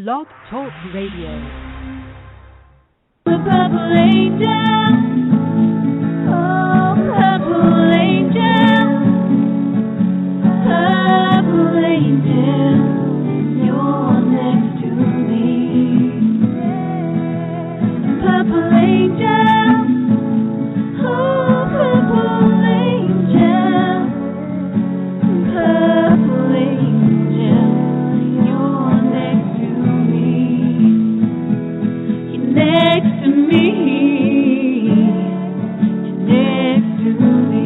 Blog Talk Radio. The purple angel, oh purple angel, you're next to me. Purple angel, oh purple angel, you're next to me. You're next to me. You're next to me.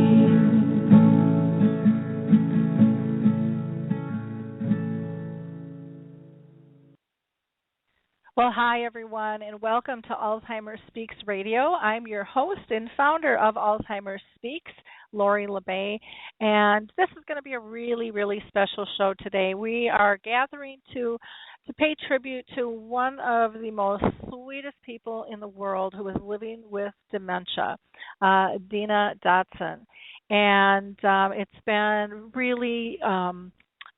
Well, hi, everyone, and welcome to Alzheimer Speaks Radio. I'm your host and founder of Alzheimer Speaks, Lori LeBay, and this is going to be a really, really special show today. We are gathering to pay tribute to one of the most sweetest people in the world who is living with dementia, Dena Dotson. And it's been really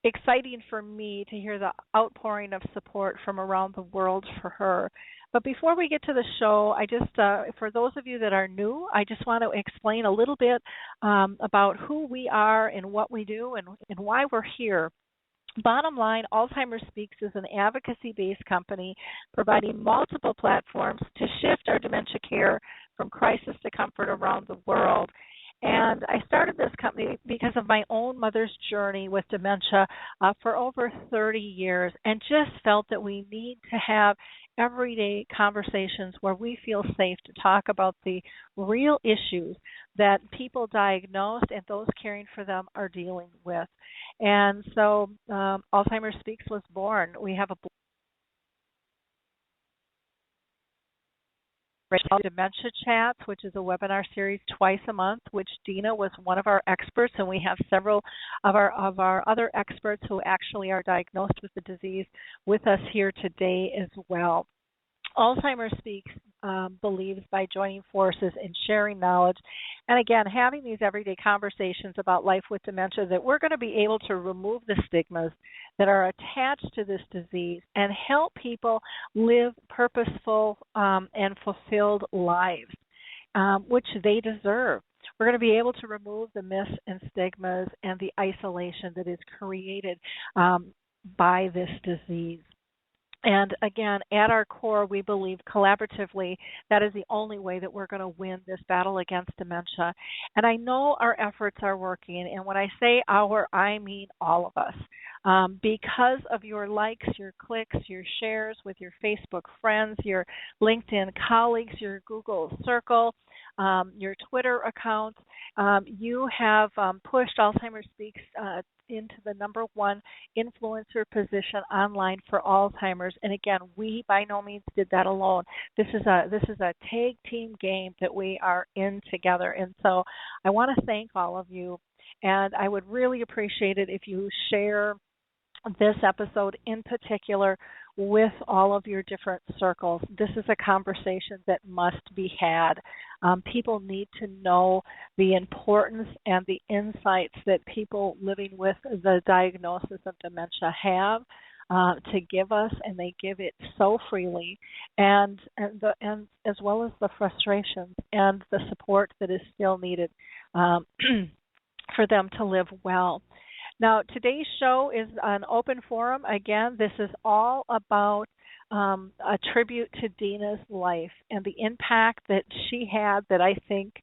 exciting for me to hear the outpouring of support from around the world for her. But before we get to the show, I just, for those of you that are new, I just want to explain a little bit about who we are and what we do and why we're here. Bottom line, Alzheimer Speaks is an advocacy-based company providing multiple platforms to shift our dementia care from crisis to comfort around the world. And I started this company because of my own mother's journey with dementia for over 30 years, and just felt that we need to have everyday conversations where we feel safe to talk about the real issues that people diagnosed and those caring for them are dealing with. And so Alzheimer Speaks was born. We have a Dementia Chats, which is a webinar series twice a month, which Dena was one of our experts, and we have several of our other experts who actually are diagnosed with the disease with us here today as well. Alzheimer Speaks believes by joining forces and sharing knowledge, and again, having these everyday conversations about life with dementia, that we're going to be able to remove the stigmas that are attached to this disease and help people live purposeful and fulfilled lives, which they deserve. We're going to be able to remove the myths and stigmas and the isolation that is created by this disease. And again, at our core, we believe collaboratively that is the only way that we're going to win this battle against dementia. And I know our efforts are working. And when I say our, I mean all of us. Because of your likes, your clicks, your shares with your Facebook friends, your LinkedIn colleagues, your Google Circle, your Twitter accounts, you have pushed Alzheimer Speaks into the number one influencer position online for Alzheimer's. And again, we by no means did that alone. This is a tag team game that we are in together. And so I want to thank all of you, and I would really appreciate it if you share this episode in particular with all of your different circles. This is a conversation that must be had. People need to know the importance and the insights that people living with the diagnosis of dementia have to give us, and they give it so freely, and as well as the frustrations and the support that is still needed for them to live well. Now, today's show is an open forum. Again, this is all about a tribute to Dena's life and the impact that she had that I think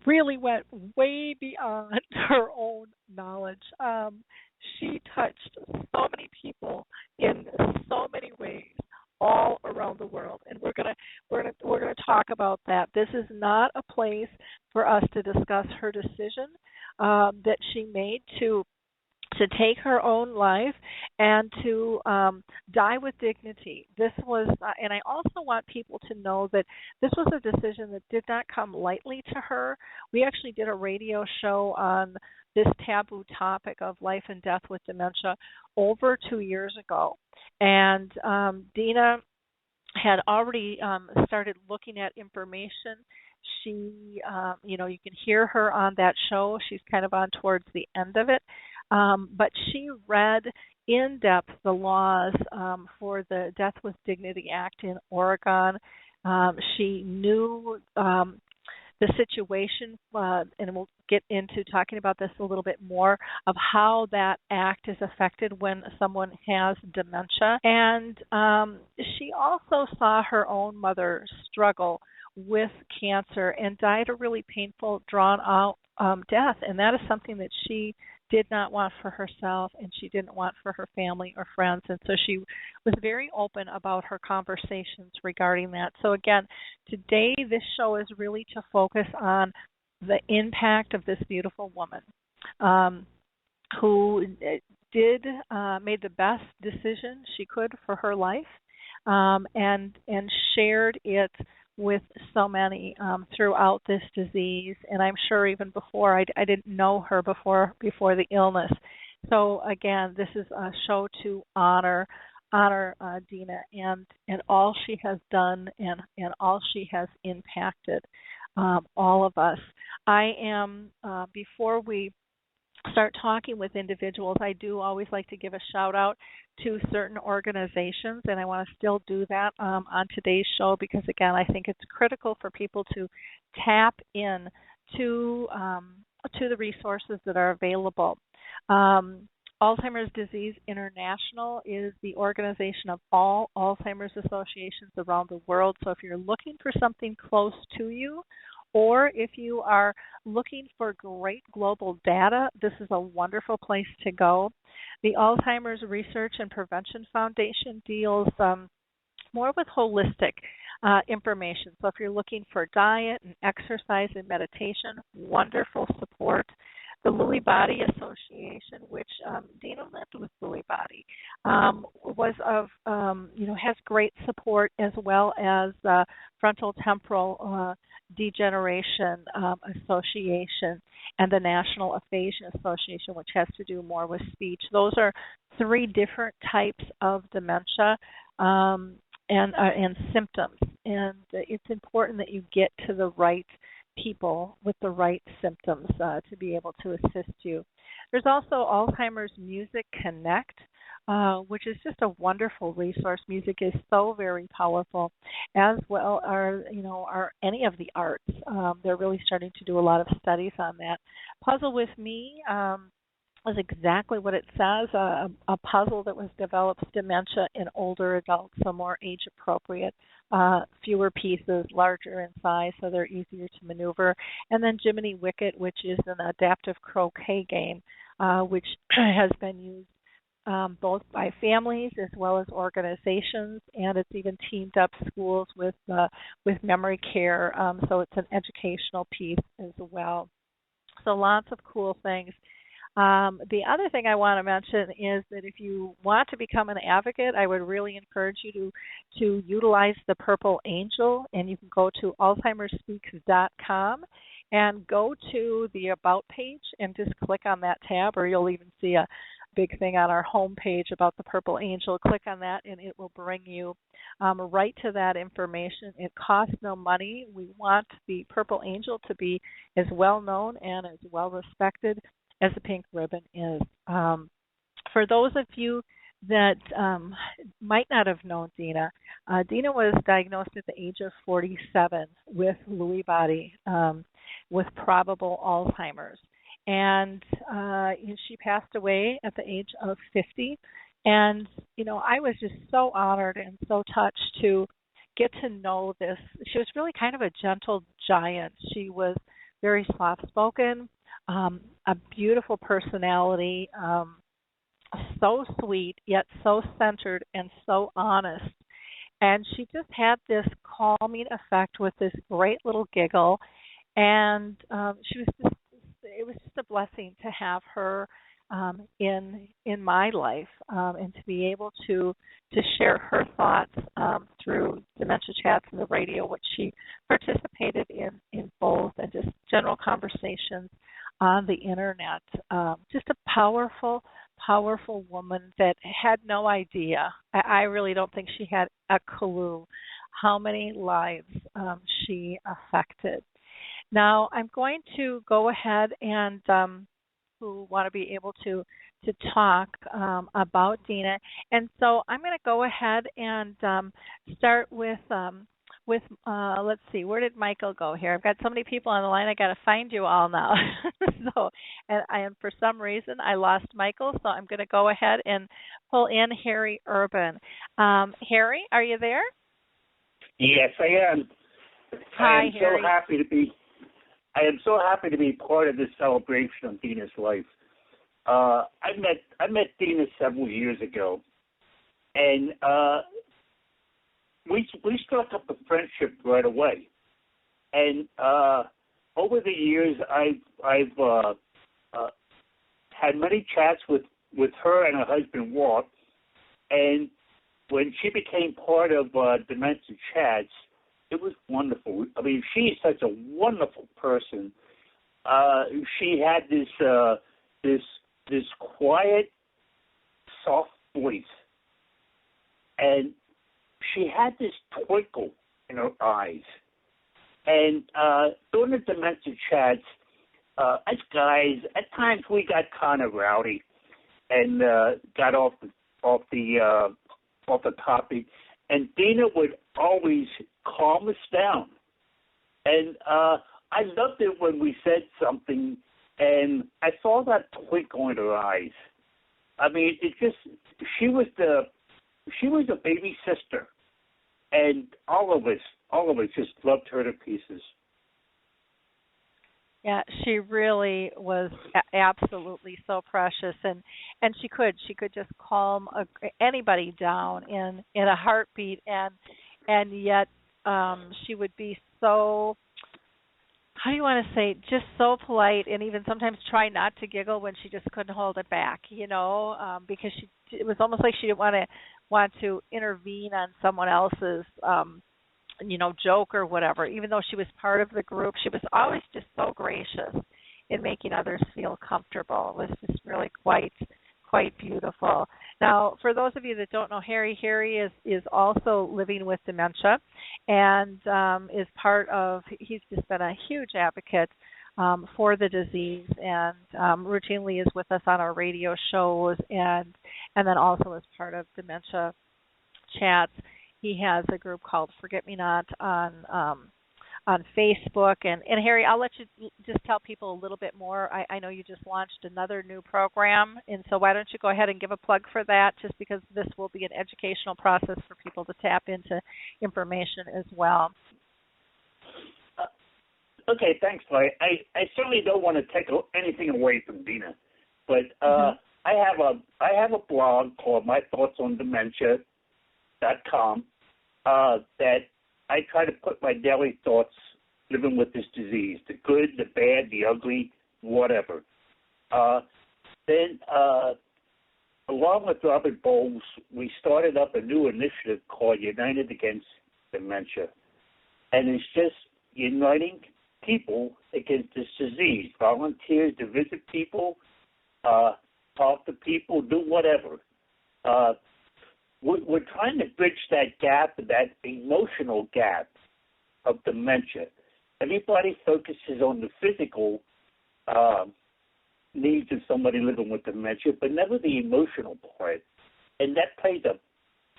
really went way beyond her own knowledge. She touched so many people in so many ways all around the world, and we're gonna talk about that. This is not a place for us to discuss her decision that she made to take her own life and to die with dignity. This was, and I also want people to know that this was a decision that did not come lightly to her. We actually did a radio show on this taboo topic of life and death with dementia over 2 years ago. And Dena had already started looking at information. She, you can hear her on that show. She's kind of on towards the end of it. But she read in depth the laws for the Death with Dignity Act in Oregon. She knew the situation, and we'll get into talking about this a little bit more, of how that act is affected when someone has dementia. And she also saw her own mother struggle with cancer and died a really painful, drawn-out death. And that is something that she did not want for herself, and she didn't want for her family or friends. And so she was very open about her conversations regarding that. So again, today this show is really to focus on the impact of this beautiful woman who made the best decision she could for her life, and shared it with so many throughout this disease. And I'm sure even before, I didn't know her before the illness. So again, this is a show to honor Dena and all she has done and all she has impacted all of us. I am, before we start talking with individuals, I do always like to give a shout out to certain organizations, and I want to still do that on today's show because, again, I think it's critical for people to tap in to the resources that are available. Alzheimer's Disease International is the organization of all Alzheimer's associations around the world. So if you're looking for something close to you, or if you are looking for great global data, this is a wonderful place to go. The Alzheimer's Research and Prevention Foundation deals more with holistic information. So if you're looking for diet and exercise and meditation, wonderful support. The Lewy Body Association, which Dena lived with Lewy Body, has great support, as well as Frontal Temporal Degeneration Association and the National Aphasia Association, which has to do more with speech. Those are three different types of dementia and symptoms, and it's important that you get to the right people with the right symptoms to be able to assist you. There's also Alzheimer's Music Connect, which is just a wonderful resource. Music is so very powerful, as well are any of the arts. They're really starting to do a lot of studies on that. Puzzle with Me is exactly what it says, a puzzle that was developed dementia in older adults, so more age appropriate, fewer pieces, larger in size, so they're easier to maneuver. And then Jiminy Wicket, which is an adaptive croquet game, which has been used both by families as well as organizations, and it's even teamed up schools with memory care, so it's an educational piece as well. So lots of cool things. The other thing I want to mention is that if you want to become an advocate, I would really encourage you to utilize the Purple Angel, and you can go to alzheimersspeaks.com and go to the About page and just click on that tab, or you'll even see a big thing on our home page about the Purple Angel. Click on that and it will bring you right to that information. It costs no money. We want the Purple Angel to be as well known and as well respected as the Pink Ribbon is. For those of you that might not have known Dena, Dena was diagnosed at the age of 47 with Lewy body, with probable Alzheimer's. And she passed away at the age of 50. And, I was just so honored and so touched to get to know this. She was really kind of a gentle giant. She was very soft-spoken, a beautiful personality, so sweet, yet so centered and so honest. And she just had this calming effect with this great little giggle. And it was just a blessing to have her in my life, and to be able to share her thoughts through Dementia Chats and the radio, which she participated in both, and just general conversations on the internet. Just a powerful woman that had no idea. I really don't think she had a clue how many lives she affected. Now, I'm going to go ahead and who want to be able to talk about Dena. And so I'm going to go ahead and start with let's see, where did Michael go here? I've got so many people on the line. I got to find you all now. And for some reason I lost Michael, so I'm going to go ahead and pull in Harry Urban. Harry, are you there? Yes, I am. Hi, I am Harry. I am so happy to be part of this celebration of Dena's life. I met Dena several years ago, and we struck up a friendship right away. And over the years, I've had many chats with her and her husband Walt. And when she became part of Dementia Chats, it was wonderful. I mean, she's such a wonderful person. She had this quiet, soft voice, and she had this twinkle in her eyes. And during the Dementia Chats, as guys, at times we got kind of rowdy and got off the topic. And Dena would always calm us down. And I loved it when we said something, and I saw that twinkle in her eyes. I mean, she was a baby sister, and all of us just loved her to pieces. Yeah, she really was absolutely so precious, and she could just calm anybody down in a heartbeat, and yet she would be so, how do you want to say, just so polite, and even sometimes try not to giggle when she just couldn't hold it back, because it was almost like she didn't want to intervene on someone else's joke or whatever. Even though she was part of the group, she was always just so gracious in making others feel comfortable. It was just really quite beautiful. Now, for those of you that don't know Harry is also living with dementia, and is part of, he's just been a huge advocate for the disease, and routinely is with us on our radio shows, and then also as part of Dementia Chats. He has a group called Forget Me Not on Facebook. And Harry, I'll let you just tell people a little bit more. I know you just launched another new program, and so why don't you go ahead and give a plug for that, just because this will be an educational process for people to tap into information as well. Okay, thanks, Larry. I certainly don't want to take anything away from Dena, but I have a blog called mythoughtsondementia.com that I try to put my daily thoughts living with this disease, the good, the bad, the ugly, whatever. Then, along with Robert Bowles, we started up a new initiative called United Against Dementia. And it's just uniting people against this disease, volunteers to visit people, talk to people, do whatever. We're trying to bridge that gap, that emotional gap of dementia. Everybody focuses on the physical needs of somebody living with dementia, but never the emotional part. And that plays a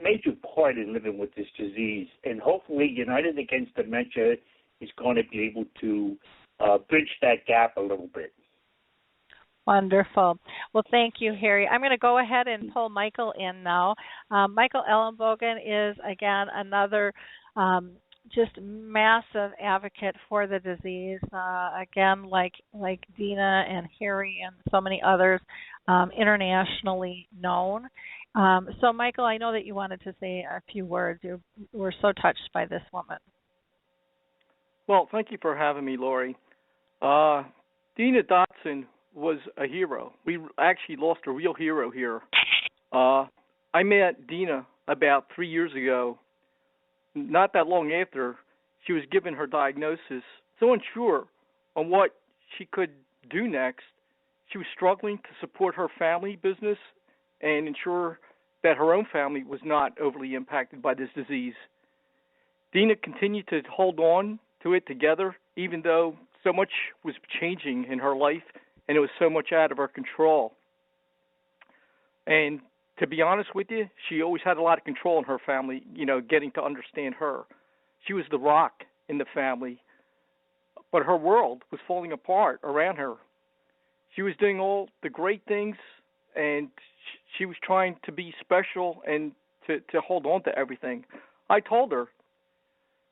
major part in living with this disease. And hopefully United Against Dementia is going to be able to bridge that gap a little bit. Wonderful. Well, thank you, Harry. I'm going to go ahead and pull Michael in now. Michael Ellenbogen is, again, another just massive advocate for the disease. Again, like Dena and Harry and so many others, internationally known. So, Michael, I know that you wanted to say a few words. You were so touched by this woman. Well, thank you for having me, Lori. Dena Dotson was a hero. We actually lost a real hero here. I met Dena about 3 years ago. Not that long after she was given her diagnosis, so unsure on what she could do next. She was struggling to support her family business and ensure that her own family was not overly impacted by this disease. Dena continued to hold on to it together, even though so much was changing in her life and it was so much out of her control. And to be honest with you, she always had a lot of control in her family, getting to understand her. She was the rock in the family, but her world was falling apart around her. She was doing all the great things, and she was trying to be special and to hold on to everything. I told her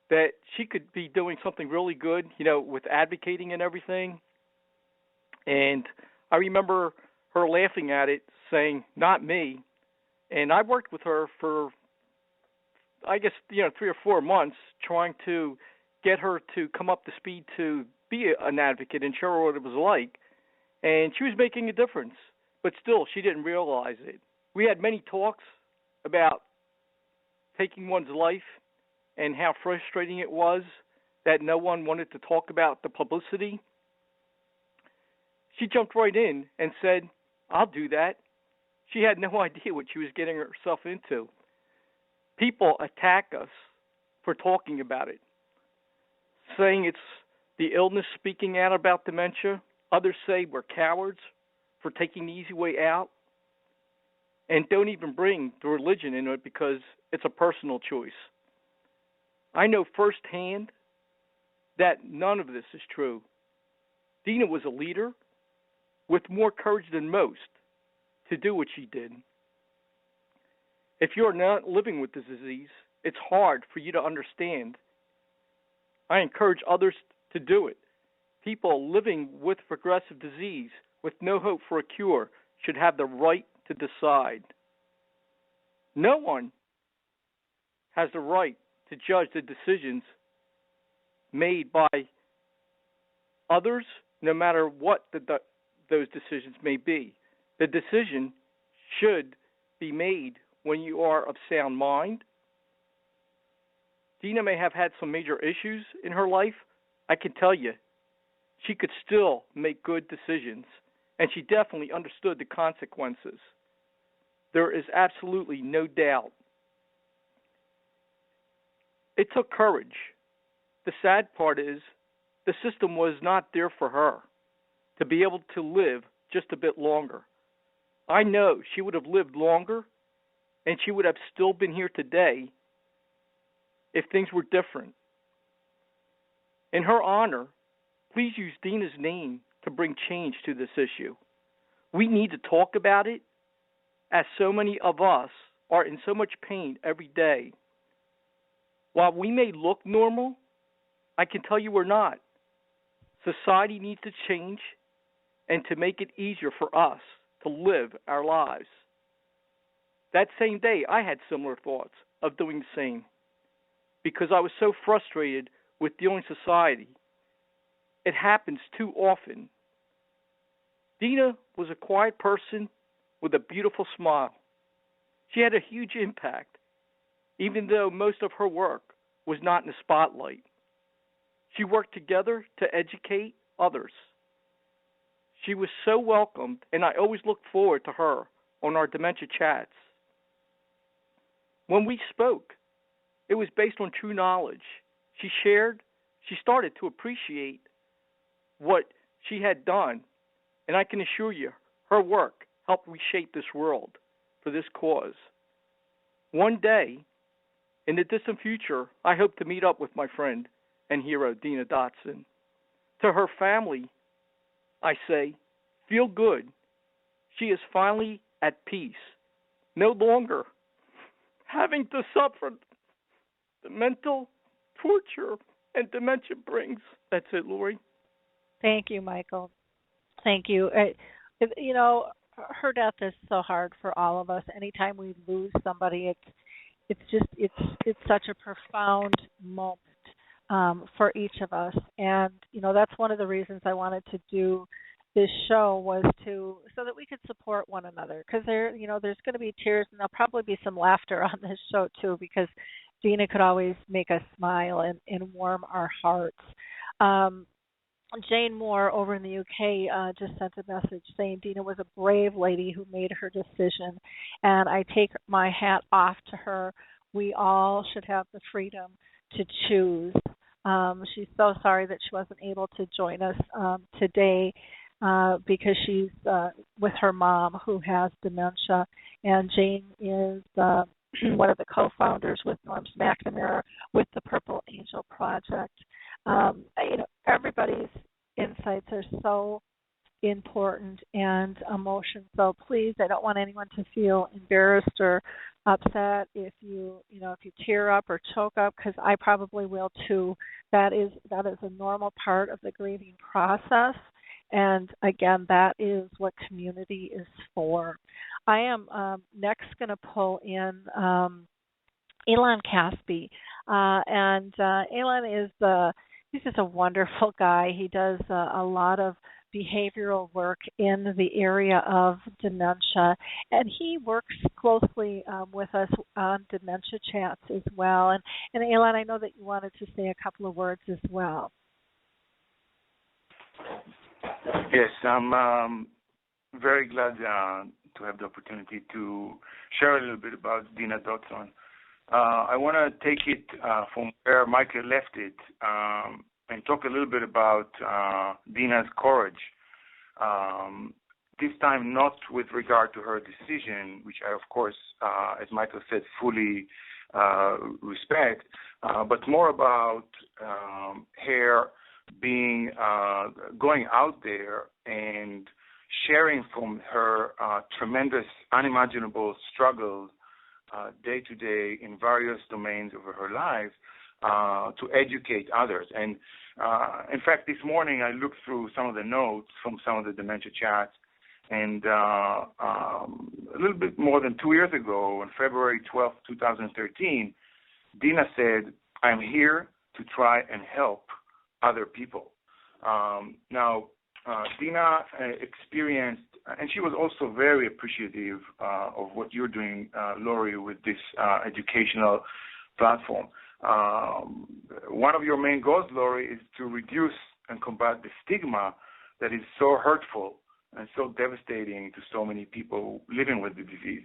that she could be doing something really good, with advocating and everything. And I remember her laughing at it, saying, "Not me." And I worked with her for, I guess, 3 or 4 months, trying to get her to come up to speed to be an advocate and show her what it was like. And she was making a difference, but still, she didn't realize it. We had many talks about taking one's life and how frustrating it was that no one wanted to talk about the publicity. She jumped right in and said, "I'll do that." She had no idea what she was getting herself into. People attack us for talking about it, saying it's the illness speaking out about dementia. Others say we're cowards for taking the easy way out, and don't even bring the religion into it because it's a personal choice. I know firsthand that none of this is true. Dena was a leader with more courage than most to do what she did. If you're not living with this disease, it's hard for you to understand. I encourage others to do it. People living with progressive disease with no hope for a cure should have the right to decide. No one has the right to judge the decisions made by others, no matter what those decisions may be. The decision should be made when you are of sound mind. Dena may have had some major issues in her life. I can tell you, she could still make good decisions, and she definitely understood the consequences. There is absolutely no doubt. It took courage. The sad part is the system was not there for her to be able to live just a bit longer. I know she would have lived longer, and she would have still been here today if things were different. In her honor, please use Dena's name to bring change to this issue. We need to talk about it, as so many of us are in so much pain every day. While we may look normal, I can tell you we're not. Society needs to change and to make it easier for us to live our lives. That same day, I had similar thoughts of doing the same because I was so frustrated with dealing with society. It happens too often. Dena was a quiet person with a beautiful smile. She had a huge impact, even though most of her work was not in the spotlight. She worked together to educate others. She was so welcomed, and I always looked forward to her on our dementia chats. When we spoke, it was based on true knowledge. She started to appreciate what she had done, and I can assure you, her work helped reshape this world for this cause. One day, in the distant future, I hope to meet up with my friend and hero, Dena Dotson. To her family, I say, feel good. She is finally at peace, no longer having to suffer the mental torture and dementia brings. That's it, Lori. Thank you, Michael. Thank you. Her death is so hard for all of us. Anytime we lose somebody, it's such a profound moment for each of us. And that's one of the reasons I wanted to do this show was so that we could support one another. Because there's going to be tears and there'll probably be some laughter on this show too. Because Dena could always make us smile and warm our hearts. Jane Moore over in the UK just sent a message saying Dena was a brave lady who made her decision, and I take my hat off to her. We all should have the freedom to choose. She's so sorry that she wasn't able to join us today. because she's with her mom who has dementia, and Jane is one of the co-founders with Norm McNamara with the Purple Angel Project. Everybody's insights are so important and emotion. So please, I don't want anyone to feel embarrassed or upset if you tear up or choke up, because I probably will too. That is a normal part of the grieving process. And again, that is what community is for. I am next going to pull in Elon Caspi, and Elon he's just a wonderful guy. He does a lot of behavioral work in the area of dementia, and he works closely with us on dementia chats as well. And Elon, I know that you wanted to say a couple of words as well. Yes, I'm very glad to have the opportunity to share a little bit about Dena Dotson. I want to take it from where Michael left it and talk a little bit about Dena's courage. This time not with regard to her decision, which I, of course, as Michael said, fully respect, but more about her being going out there and sharing from her tremendous, unimaginable struggles day to day in various domains of her life to educate others. And in fact, this morning I looked through some of the notes from some of the dementia chats, and a little bit more than 2 years ago, on February 12, 2013, Dena said, "I'm here to try and help other people." Now, Dena experienced, and she was also very appreciative of what you're doing, Lori, with this educational platform. One of your main goals, Lori, is to reduce and combat the stigma that is so hurtful and so devastating to so many people living with the disease.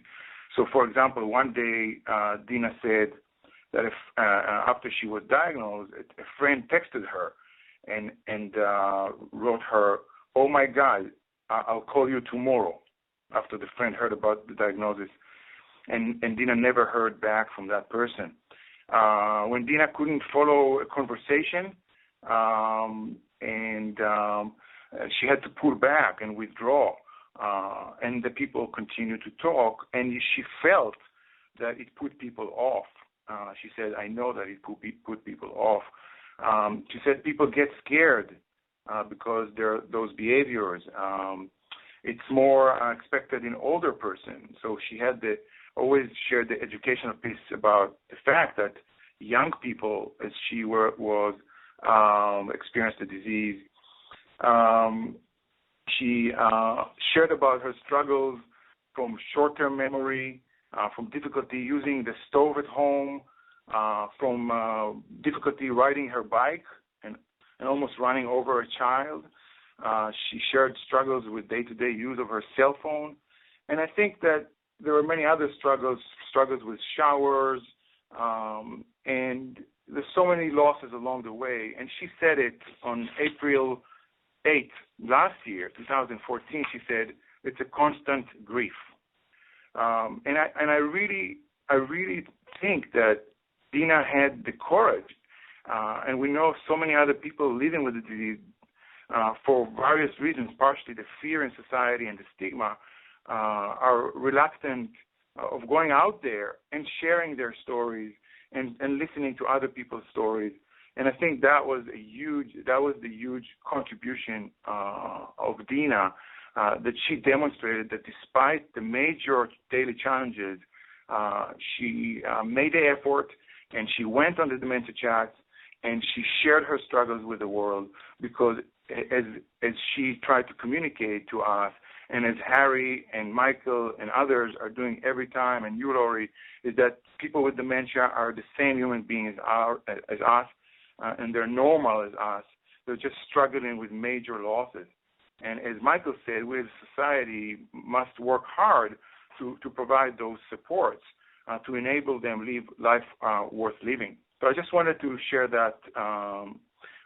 So, for example, one day Dena said that if after she was diagnosed, a friend texted her and wrote her, "Oh my God, I'll call you tomorrow," after the friend heard about the diagnosis. And Dena never heard back from that person. When Dena couldn't follow a conversation, and she had to pull back and withdraw, and the people continued to talk, and she felt that it put people off. She said, "I know that it put people off." She said people get scared because there are those behaviors. It's more expected in older person. So she had always shared the educational piece about the fact that young people, as she was, experienced the disease. She shared about her struggles from short-term memory, from difficulty using the stove at home, from difficulty riding her bike and almost running over a child. She shared struggles with day-to-day use of her cell phone. And I think that there were many other struggles with showers, and there's so many losses along the way. And she said it on April 8th last year, 2014. She said, "It's a constant grief." And I really think that Dena had the courage, and we know so many other people living with the disease for various reasons, partially the fear in society and the stigma, are reluctant of going out there and sharing their stories and listening to other people's stories. And I think that was the huge contribution of Dena, that she demonstrated that despite the major daily challenges, she made the effort, and she went on the dementia chats, and she shared her struggles with the world, because as she tried to communicate to us, and as Harry and Michael and others are doing every time, and you, Lori, is that people with dementia are the same human beings as us, and they're normal as us. They're just struggling with major losses. And as Michael said, we as a society must work hard to provide those supports to enable them live life worth living. So I just wanted to share that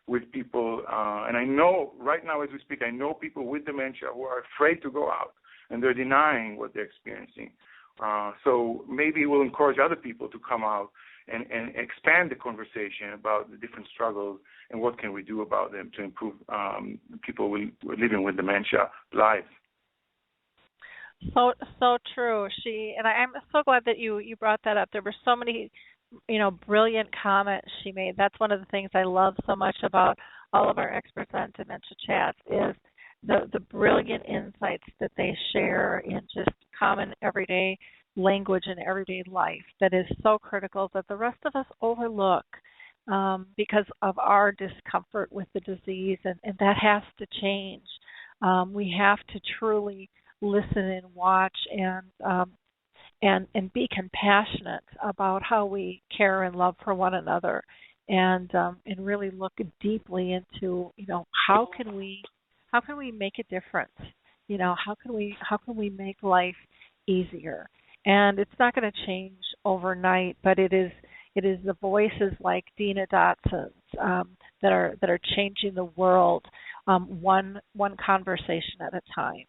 with people, and I know right now as we speak, I know people with dementia who are afraid to go out, and they're denying what they're experiencing. So maybe we'll encourage other people to come out and expand the conversation about the different struggles and what can we do about them to improve people living with dementia lives. So true. I'm so glad that you brought that up. There were so many, brilliant comments she made. That's one of the things I love so much about all of our experts on dementia chats is the brilliant insights that they share in just common everyday language and everyday life that is so critical that the rest of us overlook because of our discomfort with the disease, and that has to change. We have to truly listen and watch and be compassionate about how we care and love for one another, and really look deeply into how can we make a difference? How can we make life easier? And it's not going to change overnight, but it is the voices like Dena Dotson's that are changing the world one conversation at a time.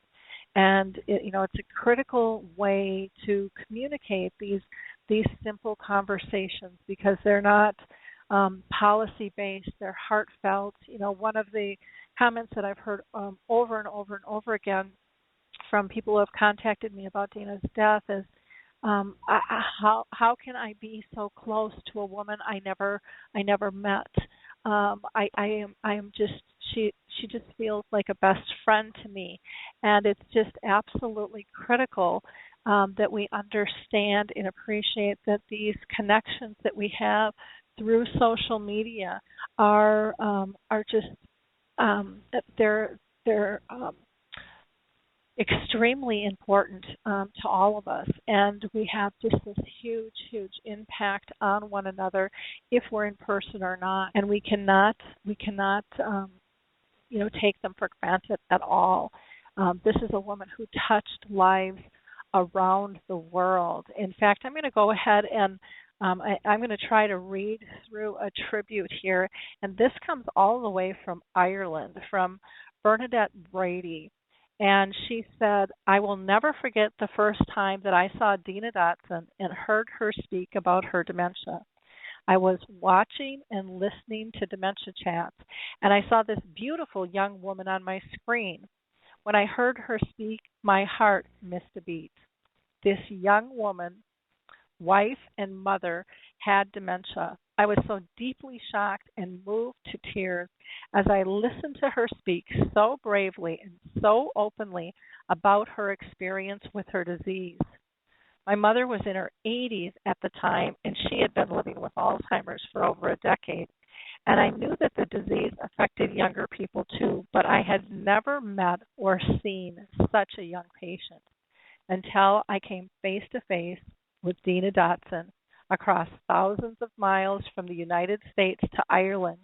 And it's a critical way to communicate these simple conversations because they're not policy based; they're heartfelt. One of the comments that I've heard over and over and over again from people who have contacted me about Dena's death is, how can I be so close to a woman I never met? I am just she just feels like a best friend to me, and it's just absolutely critical that we understand and appreciate that these connections that we have through social media are just they're extremely important to all of us, and we have just this huge impact on one another if we're in person or not, and we cannot take them for granted at all. This is a woman who touched lives around the world. In fact, I'm going to go ahead and I'm going to try to read through a tribute here, and this comes all the way from Ireland, from Bernadette Brady. And she said, I will never forget the first time that I saw Dena Dotson and heard her speak about her dementia. I was watching and listening to Dementia Chats, and I saw this beautiful young woman on my screen. When I heard her speak, my heart missed a beat. This young woman, wife and mother, had dementia. I was so deeply shocked and moved to tears as I listened to her speak so bravely and so openly about her experience with her disease. My mother was in her 80s at the time, and she had been living with Alzheimer's for over a decade. And I knew that the disease affected younger people too, but I had never met or seen such a young patient until I came face to face with Dena Dotson across thousands of miles from the United States to Ireland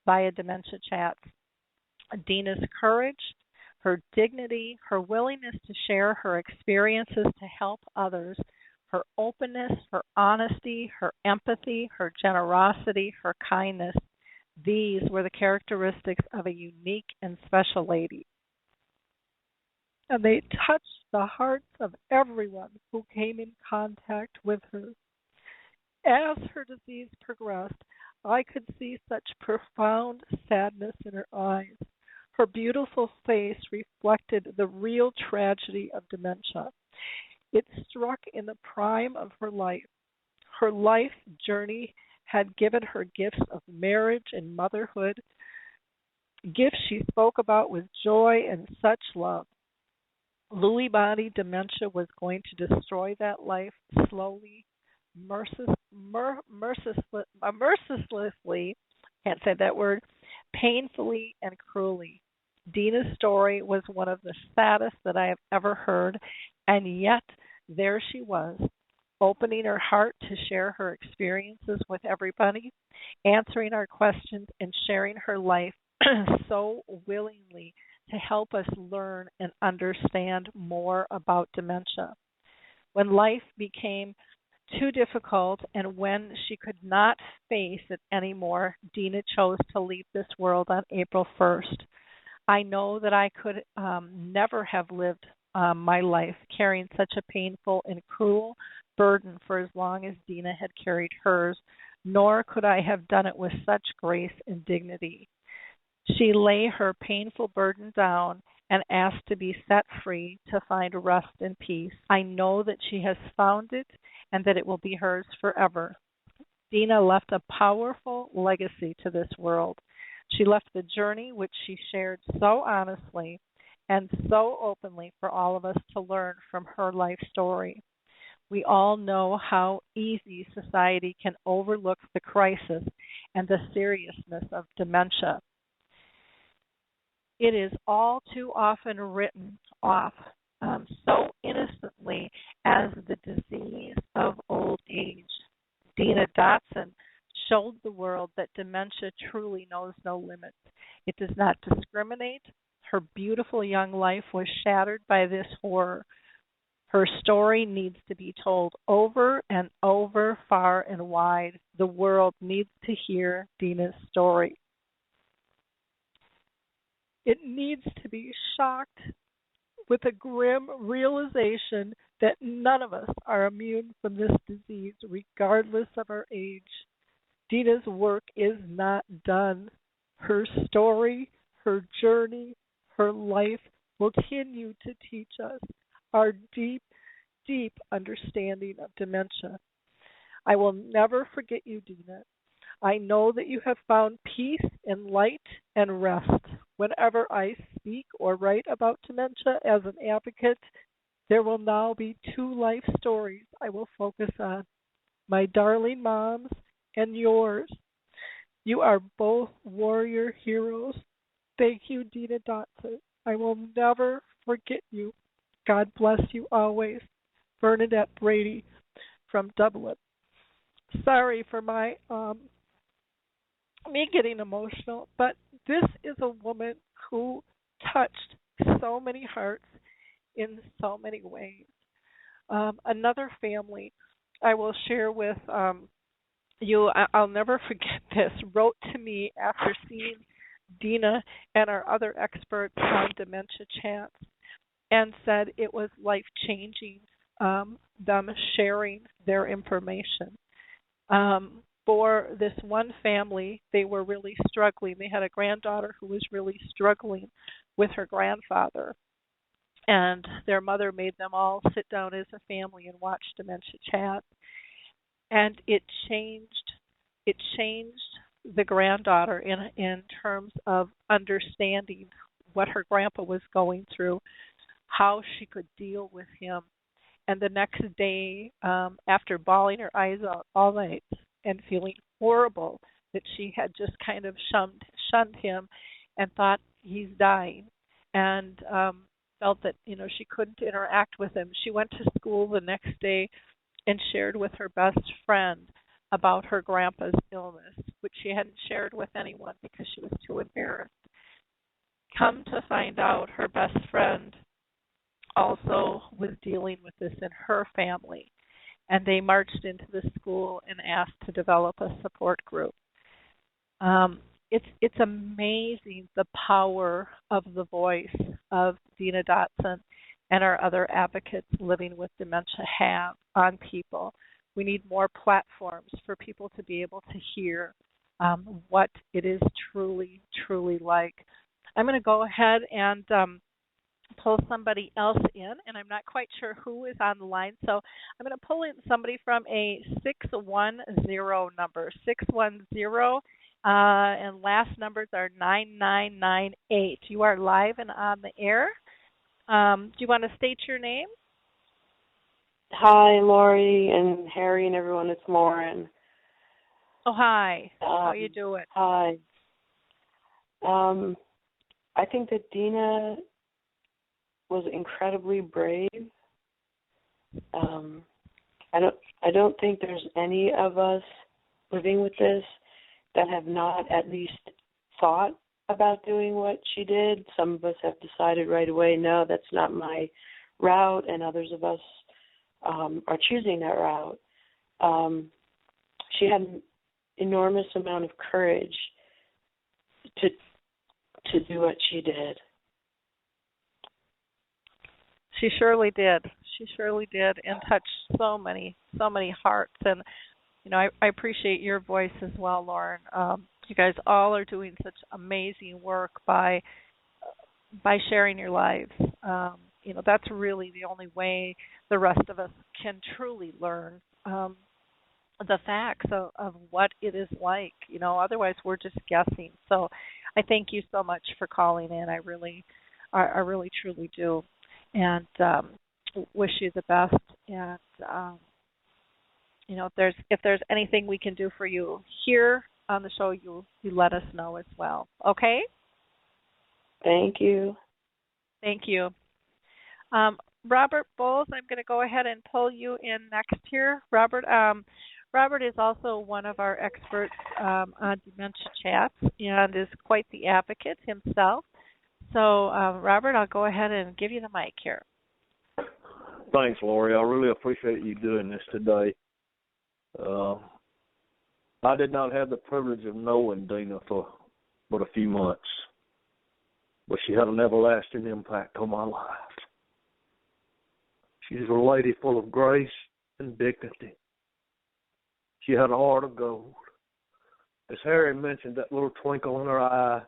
via Dementia Chats. Dena's courage, her dignity, her willingness to share her experiences to help others, her openness, her honesty, her empathy, her generosity, her kindness, these were the characteristics of a unique and special lady. And they touched the hearts of everyone who came in contact with her. As her disease progressed, I could see such profound sadness in her eyes. Her beautiful face reflected the real tragedy of dementia. It struck in the prime of her life. Her life journey had given her gifts of marriage and motherhood, gifts she spoke about with joy and such love. Lewy body dementia was going to destroy that life slowly, mercilessly, can't say that word, painfully and cruelly. Dena's story was one of the saddest that I have ever heard, and yet there she was, opening her heart to share her experiences with everybody, answering our questions, and sharing her life so willingly to help us learn and understand more about dementia. When life became too difficult, and when she could not face it anymore, Dena chose to leave this world on April 1st. I know that I could never have lived my life carrying such a painful and cruel burden for as long as Dena had carried hers, nor could I have done it with such grace and dignity. She lay her painful burden down and asked to be set free to find rest and peace. I know that she has found it and that it will be hers forever. Dena left a powerful legacy to this world. She left the journey which she shared so honestly and so openly for all of us to learn from her life story. We all know how easy society can overlook the crisis and the seriousness of dementia. It is all too often written off so innocently as the disease of old age. Dena Dotson showed the world that dementia truly knows no limits. It does not discriminate. Her beautiful young life was shattered by this horror. Her story needs to be told over and over, far and wide. The world needs to hear Dena's story. It needs to be shocked with a grim realization that none of us are immune from this disease, regardless of our age. Dena's work is not done. Her story, her journey, her life will continue to teach us our deep, deep understanding of dementia. I will never forget you, Dena. I know that you have found peace and light and rest. Whenever I speak or write about dementia as an advocate, there will now be two life stories I will focus on, my darling mom's and yours. You are both warrior heroes. Thank you, Dena Dotson. I will never forget you. God bless you always. Bernadette Brady from Dublin. Sorry for my me getting emotional, but this is a woman who touched so many hearts in so many ways. Another family I will share with you, I'll never forget this, wrote to me after seeing Dena and our other experts on dementia chats and said it was life-changing, them sharing their information. For this one family, they were really struggling. They had a granddaughter who was really struggling with her grandfather. And their mother made them all sit down as a family and watch dementia chat. And it changed the granddaughter in terms of understanding what her grandpa was going through, how she could deal with him. And the next day, after bawling her eyes out all night and feeling horrible that she had just kind of shunned him and thought he's dying, and felt that she couldn't interact with him, she went to school the next day and shared with her best friend about her grandpa's illness, which she hadn't shared with anyone because she was too embarrassed. Come to find out, her best friend also was dealing with this in her family, and they marched into the school and asked to develop a support group. It's amazing the power of the voice of Dena Dotson and our other advocates living with dementia have on people. We need more platforms for people to be able to hear what it is truly, truly like. I'm going to go ahead and pull somebody else in, and I'm not quite sure who is on the line, so I'm going to pull in somebody from a 610 number, 610, and last numbers are 9998. You are live and on the air. Do you want to state your name? Hi, Lori and Harry and everyone. It's Lauren. Oh, hi. How you doing? Hi. I think that Dena was incredibly brave. I don't think there's any of us living with this that have not at least thought about doing what she did. Some of us have decided right away, no, that's not my route, and others of us are choosing that route. she had an enormous amount of courage to do what she did. She surely did. She surely did, and touched so many hearts. And I appreciate your voice as well, Lauren. You guys all are doing such amazing work by sharing your lives. That's really the only way the rest of us can truly learn the facts of what it is like. Otherwise we're just guessing. So I thank you so much for calling in. I really truly do, and wish you the best. And if there's anything we can do for you here on the show, you let us know as well. Okay? Thank you. Thank you. Robert Bowles, I'm going to go ahead and pull you in next here. Robert is also one of our experts on Dementia Chats and is quite the advocate himself. So, Robert, I'll go ahead and give you the mic here. Thanks, Lori. I really appreciate you doing this today. I did not have the privilege of knowing Dena for but a few months, but she had an everlasting impact on my life. She's a lady full of grace and dignity. She had a heart of gold. As Harry mentioned, that little twinkle in her eye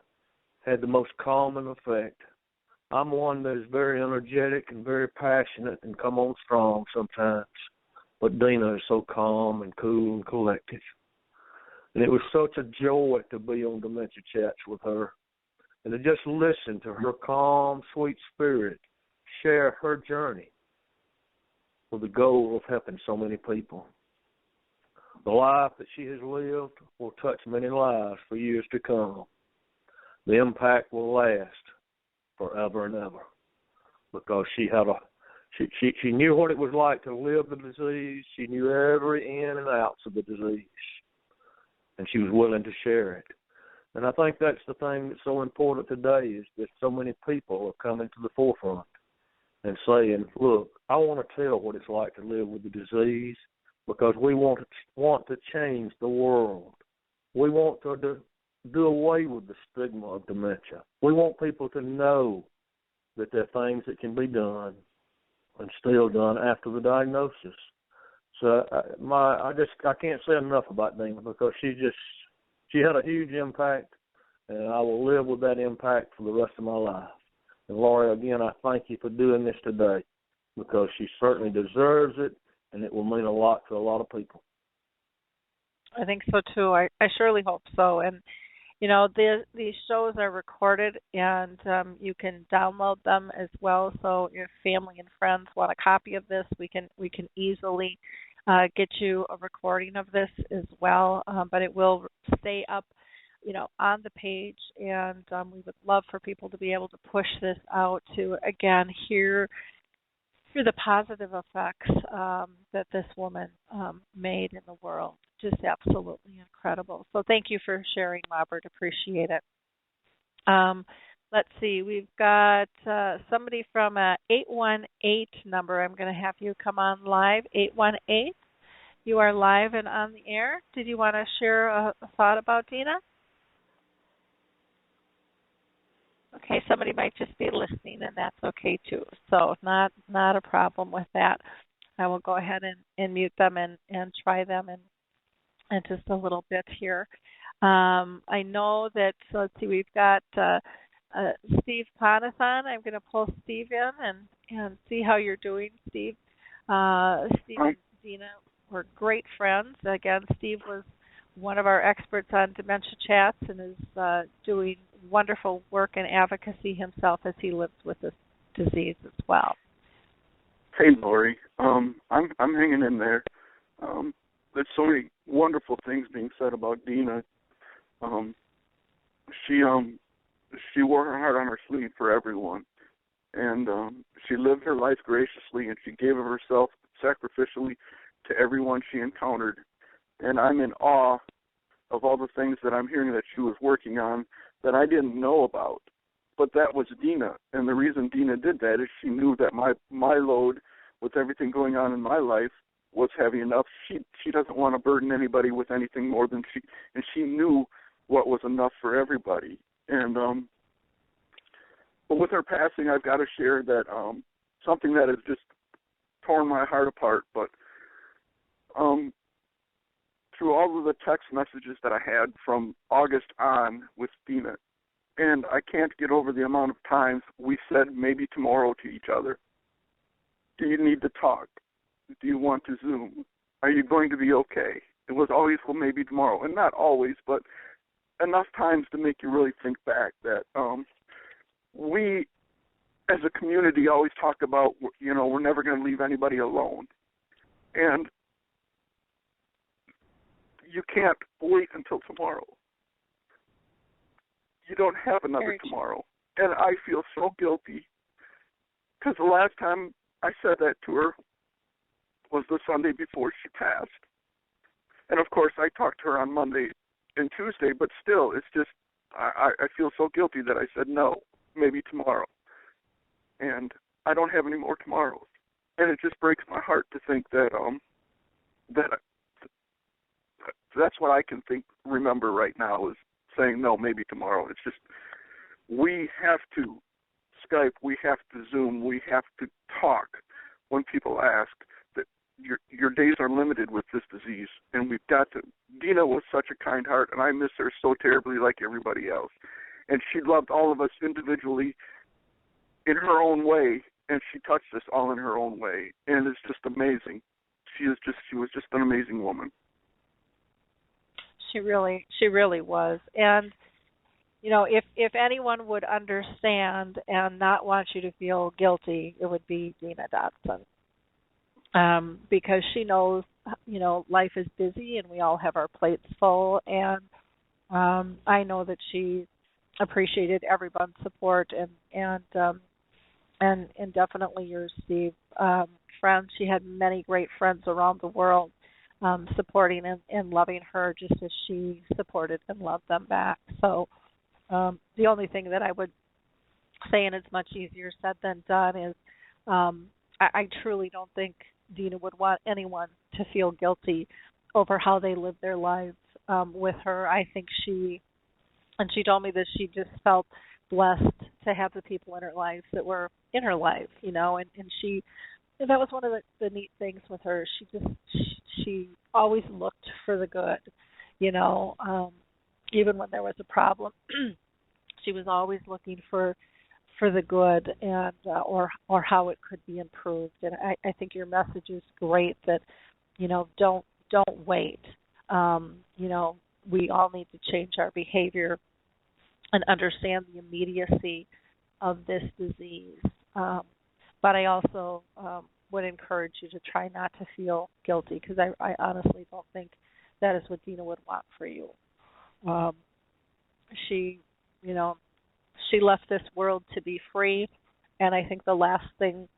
had the most calming effect. I'm one that is very energetic and very passionate and come on strong sometimes, but Dena is so calm and cool and collected. And it was such a joy to be on Dementia Chats with her and to just listen to her calm, sweet spirit share her journey with the goal of helping so many people. The life that she has lived will touch many lives for years to come. The impact will last forever and ever, because she knew what it was like to live the disease. She knew every in and outs of the disease, and she was willing to share it. And I think that's the thing that's so important today, is that so many people are coming to the forefront and saying, look, I want to tell what it's like to live with the disease, because we want to change the world. We want to do away with the stigma of dementia. We want people to know that there are things that can be done and still done after the diagnosis. So I can't say enough about Dena, because she had a huge impact, and I will live with that impact for the rest of my life. And Laurie, again, I thank you for doing this today, because she certainly deserves it, and it will mean a lot to a lot of people. I think so too. I surely hope so. And these shows are recorded, and you can download them as well. So if family and friends want a copy of this, we can easily get you a recording of this as well. But it will stay up, on the page, and we would love for people to be able to push this out to, again, hear the positive effects that this woman made in the world. Just absolutely incredible. So thank you for sharing, Robert. Appreciate it. Let's see. We've got somebody from a 818 number. I'm going to have you come on live. 818. You are live and on the air. Did you want to share a thought about Dena? Okay, somebody might just be listening, and that's okay too. So not a problem with that. I will go ahead and mute them and try them in just a little bit here. I know that, so let's see, we've got Steve Panasan. I'm going to pull Steve in and see how you're doing, Steve. Steve and Dena were great friends. Again, Steve was one of our experts on Dementia Chats and is doing wonderful work and advocacy himself as he lives with this disease as well. Hey, Lori. I'm hanging in there. There's so many wonderful things being said about Dena. She wore her heart on her sleeve for everyone, and she lived her life graciously, and she gave of herself sacrificially to everyone she encountered. And I'm in awe of all the things that I'm hearing that she was working on that I didn't know about. But that was Dena, and the reason Dena did that is she knew that my load with everything going on in my life was heavy enough. She doesn't want to burden anybody with anything more than she knew what was enough for everybody. And but with her passing, I've got to share that something that has just torn my heart apart. But through all of the text messages that I had from August on with Dena, and I can't get over the amount of times we said maybe tomorrow to each other. Do you need to talk? Do you want to Zoom? Are you going to be okay? It was always, well, maybe tomorrow. And not always, but enough times to make you really think back that we, as a community, always talk about, we're never going to leave anybody alone. And you can't wait until tomorrow. You don't have another tomorrow. And I feel so guilty because the last time I said that to her was the Sunday before she passed. And, of course, I talked to her on Monday and Tuesday, but still, it's just, I feel so guilty that I said no, maybe tomorrow. And I don't have any more tomorrows. And it just breaks my heart to think that that's what I can remember right now is saying no, maybe tomorrow. It's just, we have to Skype, we have to Zoom, we have to talk when people ask that your days are limited with this disease, and we've got to. Dena was such a kind heart, and I miss her so terribly like everybody else. And she loved all of us individually in her own way, and she touched us all in her own way, and it's just amazing. She was just an amazing woman. She really was. And if anyone would understand and not want you to feel guilty, it would be Dena Dotson. Because she knows, life is busy and we all have our plates full. And I know that she appreciated everyone's support and definitely yours, Steve. Friends, she had many great friends around the world supporting and loving her just as she supported and loved them back. So the only thing that I would say, and it's much easier said than done, is I truly don't think Dena would want anyone to feel guilty over how they lived their lives with her. I think she told me that she just felt blessed to have the people in her lives that were in her life, and that was one of the neat things with her. She always looked for the good, even when there was a problem. She was always looking for the good and or how it could be improved. And I think your message is great that, don't wait. We all need to change our behavior and understand the immediacy of this disease. But I also would encourage you to try not to feel guilty, because I honestly don't think that is what Dena would want for you. She left this world to be free, and I think the last thing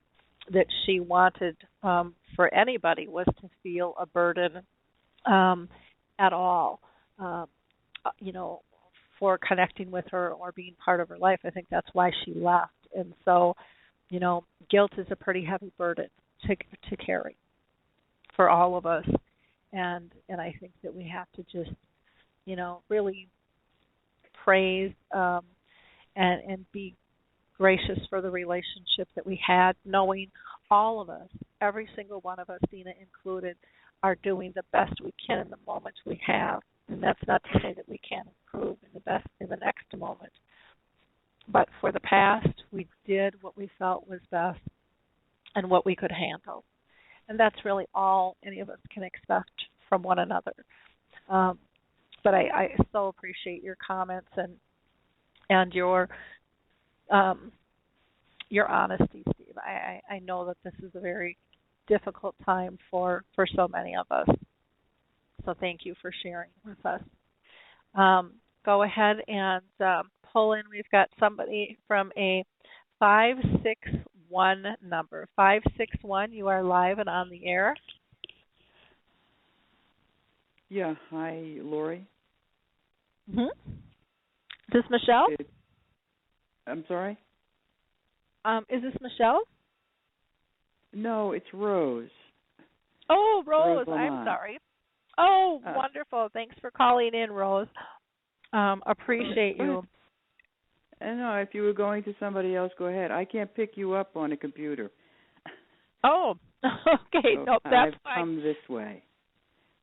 that she wanted for anybody was to feel a burden at all, for connecting with her or being part of her life. I think that's why she left. And so, guilt is a pretty heavy burden to carry for all of us. And I think that we have to just, really praise and be gracious for the relationship that we had, knowing all of us, every single one of us, Dena included, are doing the best we can in the moments we have. And that's not to say that we can't improve in the next moment. But for the past, we did what we felt was best and what we could handle. And that's really all any of us can expect from one another. But I so appreciate your comments and your honesty, Steve. I know that this is a very difficult time for so many of us. So thank you for sharing with us. Go ahead and pull in. We've got somebody from a 561 number. 561, you are live and on the air. Yeah, hi, Lori. Mm-hmm. Is this Michelle? I'm sorry? Is this Michelle? No, it's Rose. Oh, Rose, I'm Lamont. sorry. Oh, wonderful. Thanks for calling in, Rose. Appreciate you. I know, if you were going to somebody else, go ahead. I can't pick you up on a computer. Oh, okay. So Nope, that's I've fine. come this way.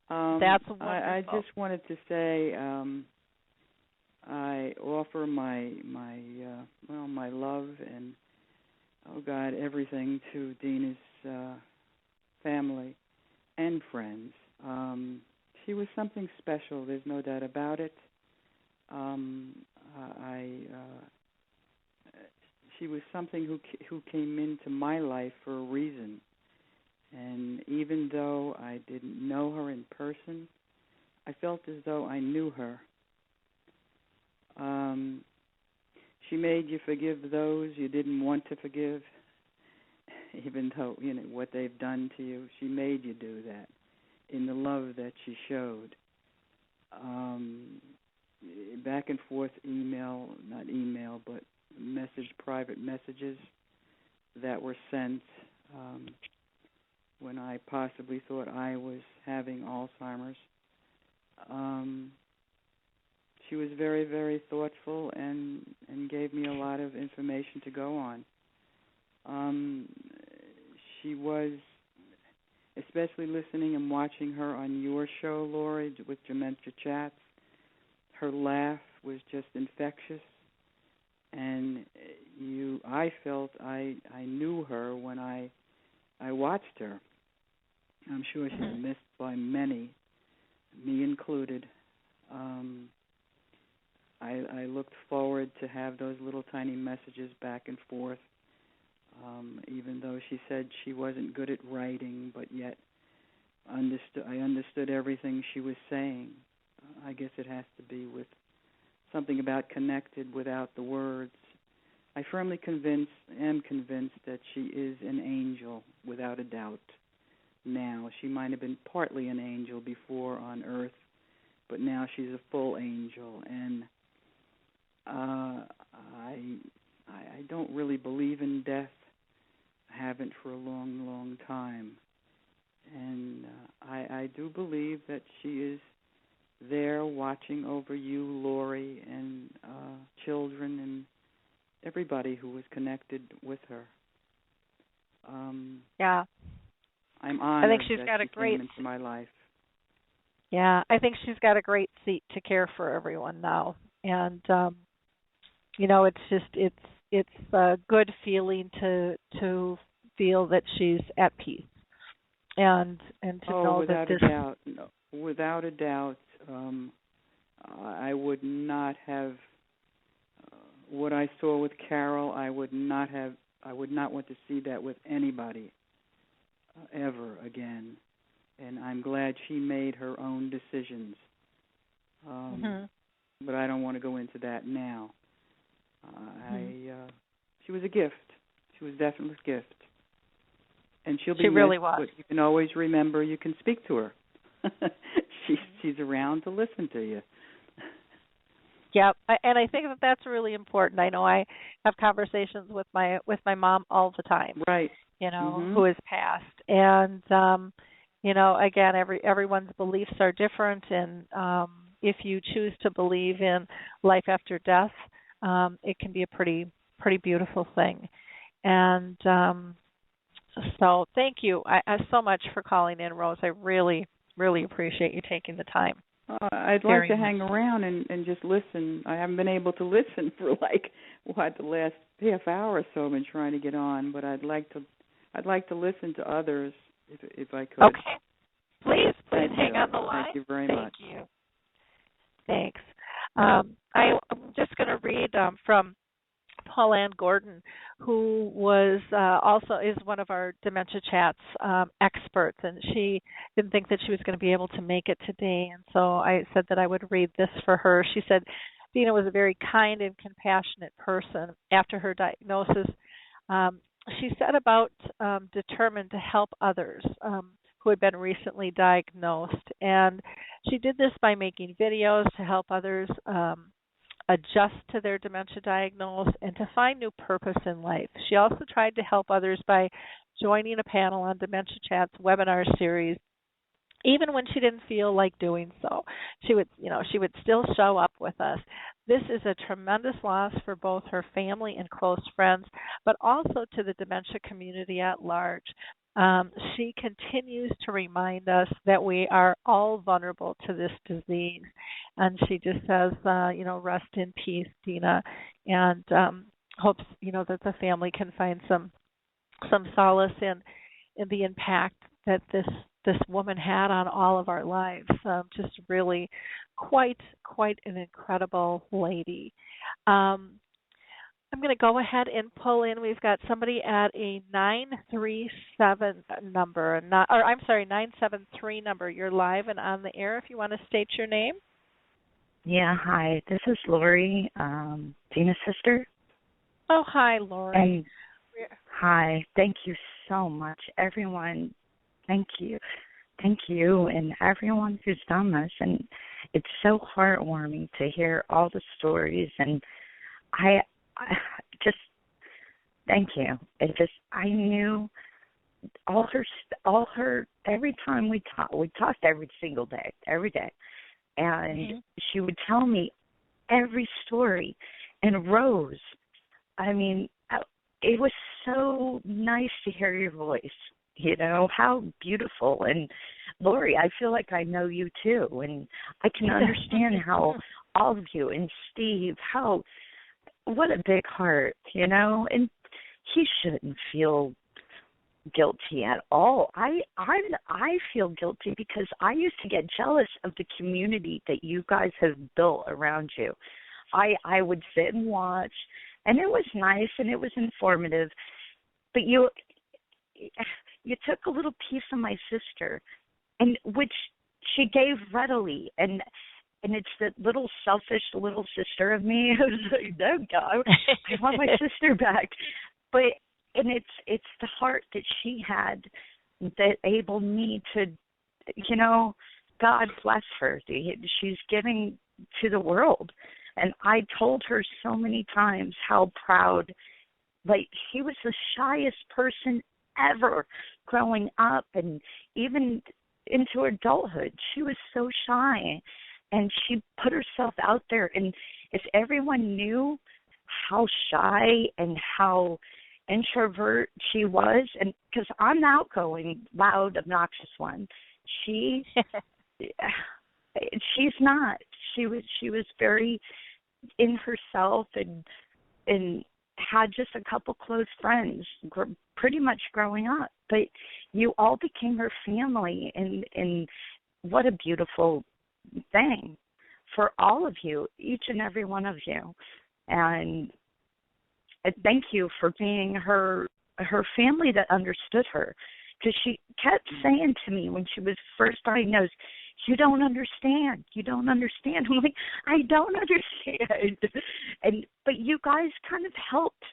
That's wonderful. I just wanted to say I offer my love and, oh God, everything to Dena's family and friends. She was something special. There's no doubt about it. She was something who came into my life for a reason. And even though I didn't know her in person, I felt as though I knew her. She made you forgive those you didn't want to forgive, even though, what they've done to you. She made you do that in the love that she showed. Back and forth private messages that were sent when I possibly thought I was having Alzheimer's. She was very, very thoughtful and gave me a lot of information to go on. She was, especially listening and watching her on your show, Lori, with Dementia Chats, her laugh was just infectious. And I felt I knew her when I watched her. I'm sure she's missed by many, me included. I looked forward to have those little tiny messages back and forth, even though she said she wasn't good at writing, but yet I understood everything she was saying. I guess it has to be with something about connected without the words. I firmly am convinced that she is an angel, without a doubt. Now, she might have been partly an angel before on earth, but now she's a full angel. And I don't really believe in death. I haven't for a long, long time. And I do believe that she is there watching over you, Lori, and children and everybody who was connected with her. Yeah. I'm honored I think she's that got she a great came into my life. Yeah, I think she's got a great seat to care for everyone now. And it's a good feeling to feel that she's at peace. And to know that this without a doubt, I would not have what I saw with Carol. I would not want to see that with anybody ever again. And I'm glad she made her own decisions. But I don't want to go into that now. She was a gift. She was definitely a gift. And she'll be She really missed, was. But you can always remember you can speak to her. She's around to listen to you. Yep, and I think that's really important. I know I have conversations with my mom all the time. Right. Who has passed, and again, everyone's beliefs are different, and if you choose to believe in life after death, it can be a pretty beautiful thing. And so, thank you so much for calling in, Rose. I really, really appreciate you taking the time. I'd like to hang around and just listen. I haven't been able to listen for the last half hour or so. I've been trying to get on, but I'd like to listen to others if I could. Okay. Please hang on the line. Thank you very much. Thank you. Thanks. I'm just going to read from Pauline Gordon, who was also is one of our Dementia Chats experts, and she didn't think that she was going to be able to make it today, and so I said that I would read this for her. She said, Dena was a very kind and compassionate person. After her diagnosis, she set about determined to help others who had been recently diagnosed, and she did this by making videos to help others adjust to their dementia diagnosis and to find new purpose in life. She also tried to help others by joining a panel on Dementia Chat's webinar series, even when she didn't feel like doing so. She would still show up with us. This is a tremendous loss for both her family and close friends, but also to the dementia community at large. She continues to remind us that we are all vulnerable to this disease, and she just says, rest in peace, Dena, and hopes that the family can find some solace in the impact that this woman had on all of our lives. Just really quite an incredible lady. I'm going to go ahead and pull in. We've got somebody at a 937 number, 973 number. You're live and on the air if you want to state your name. Yeah, hi. This is Lori, Dena's sister. Oh, hi, Lori. And hi. Thank you so much, everyone. Thank you. Thank you, and everyone who's done this. And it's so heartwarming to hear all the stories. And I just thank you. I knew all her. Every time we talked every single day, every day, and she would tell me every story in rows. I mean, it was so nice to hear your voice. How beautiful. And Lori, I feel like I know you too, and I can understand how all of you, and Steve, what a big heart, and he shouldn't feel guilty at all. I feel guilty because I used to get jealous of the community that you guys have built around you. I would sit and watch, and it was nice and it was informative, but you took a little piece of my sister, and which she gave readily, and it's the little selfish little sister of me who's like, no, God, I want my sister back. And it's the heart that she had that enabled me to, God bless her. She's giving to the world. And I told her so many times how proud, she was the shyest person ever growing up, and even into adulthood. She was so shy. And she put herself out there, and if everyone knew how shy and how introvert she was, and because I'm the outgoing, loud, obnoxious one, she's not. She was very in herself, and had just a couple close friends, pretty much growing up. But you all became her family, and what a beautiful thing for all of you, each and every one of you. And thank you for being her family that understood her, because she kept saying to me when she was first diagnosed, you don't understand. I'm like, I don't understand. But you guys kind of helped,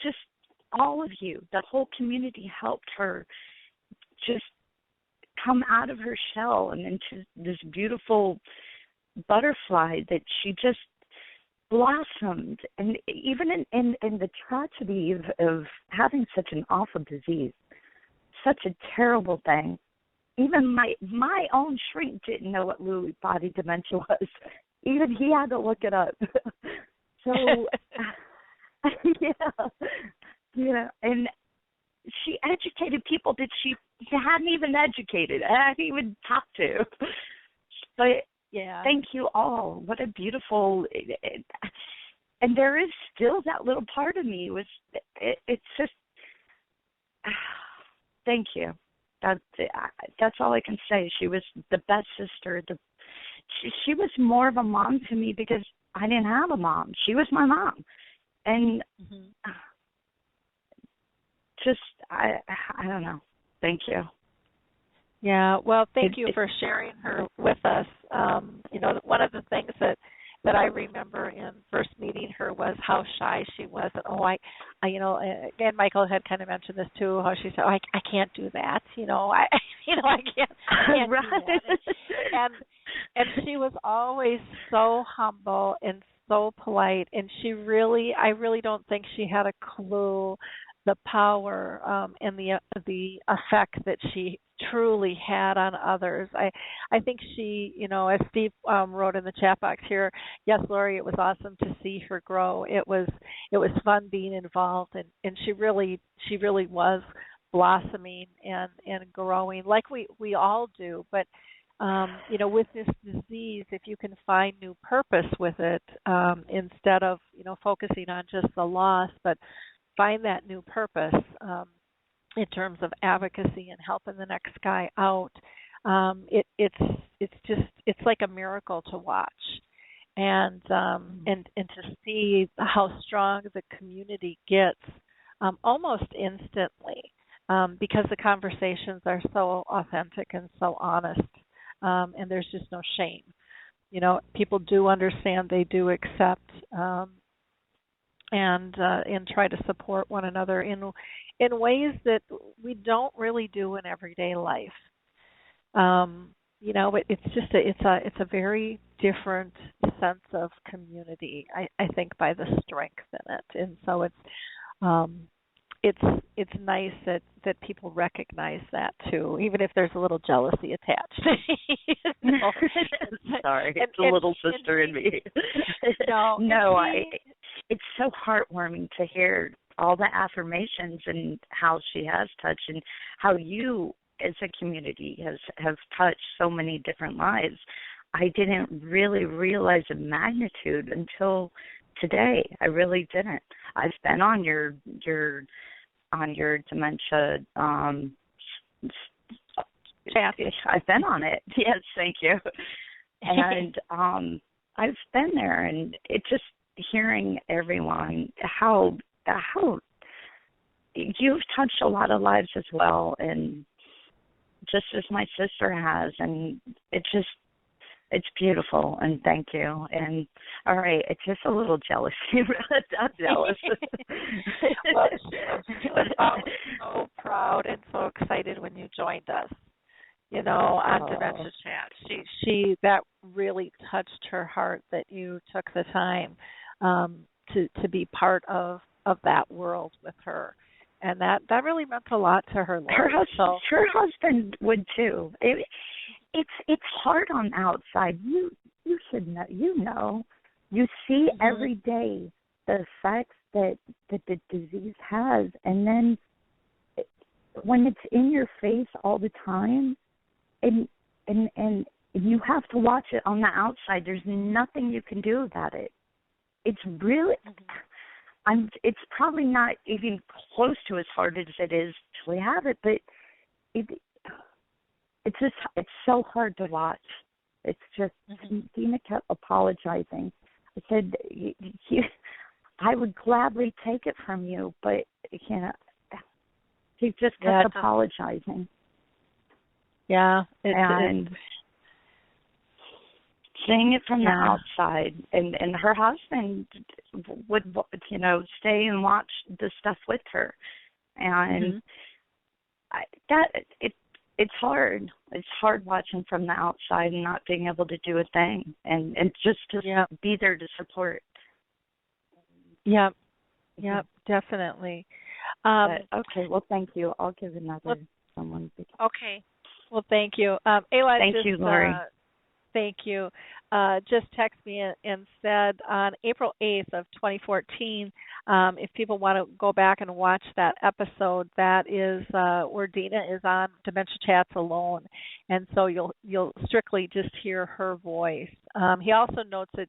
just all of you, the whole community helped her just come out of her shell and into this beautiful butterfly that she just blossomed. And even in the tragedy of having such an awful disease, such a terrible thing, even my own shrink didn't know what Lewy body dementia was. Even he had to look it up. So, and she educated people that she hadn't even educated, I hadn't even talked to. But thank you all. What a beautiful, and there is still that little part of me. It's just, thank you. That's all I can say. She was the best sister. She was more of a mom to me because I didn't have a mom. She was my mom. And just, I don't know. Thank you. Yeah, well, thank you for sharing her with us. One of the things that I remember in first meeting her was how shy she was. And again, Michael had kind of mentioned this too, how she said, I can't do that. I can't right. do that. And she was always so humble and so polite, and I really don't think she had a clue the power and the effect that she truly had on others. I think she, as Steve wrote in the chat box here, yes, Lori, it was awesome to see her grow. It was fun being involved, and she really was blossoming and growing like we all do. But with this disease, if you can find new purpose with it, instead of focusing on just the loss, but find that new purpose in terms of advocacy and helping the next guy out. It's like a miracle to watch, and to see how strong the community gets almost instantly, because the conversations are so authentic and so honest, and there's just no shame. People do understand, they do accept, and try to support one another in ways that we don't really do in everyday life. It's just it's a very different sense of community, I think, by the strength in it, and so it's nice that people recognize that too, even if there's a little jealousy attached. Sorry, it's a little sister in me. No, it's so heartwarming to hear all the affirmations and how she has touched, and how you as a community have touched so many different lives. I didn't really realize the magnitude until today. I really didn't. I've been on your dementia chat. I've been on it. Yes, thank you. And I've been there, and it just hearing everyone how you've touched a lot of lives as well, and just as my sister has, and it's beautiful, and thank you. And all right, it's just a little jealousy. I'm jealous. Well, she was always so proud and so excited when you joined us, on Dementia Chat. She that really touched her heart that you took the time to be part of that world with her. And that really meant a lot to her. Her husband would too. It's hard on the outside. You should know. You see every day the effects that the disease has, and then when it's in your face all the time, and you have to watch it on the outside. There's nothing you can do about it. It's really. It's probably not even close to as hard as it is to have it, but it's so hard to watch. It's just Dena kept apologizing. I said, I would gladly take it from you, but he just kept apologizing. Yeah, and seeing it from the outside, and her husband would stay and watch the stuff with her, and it's hard. It's hard watching from the outside and not being able to do a thing, and just to be there to support. Yep, definitely. Okay, well, thank you. I'll give another someone. Okay, well, thank you. Ayla, thank you, Lori. Thank you. Just texted me and said on April 8th of 2014, if people want to go back and watch that episode, that is where Dena is on Dementia Chats alone, and so you'll strictly just hear her voice. He also notes that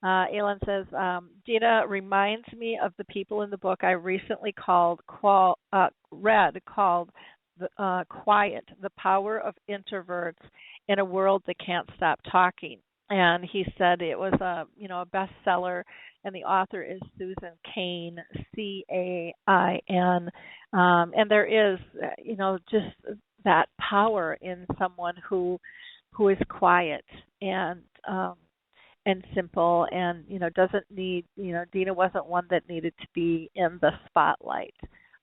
Alan says, Dena reminds me of the people in the book I recently read called Quiet, The Power of Introverts in a World That Can't Stop Talking. And he said it was a bestseller, and the author is Susan Cain, Cain, and there is just that power in someone who is quiet and simple, and doesn't need Dena wasn't one that needed to be in the spotlight.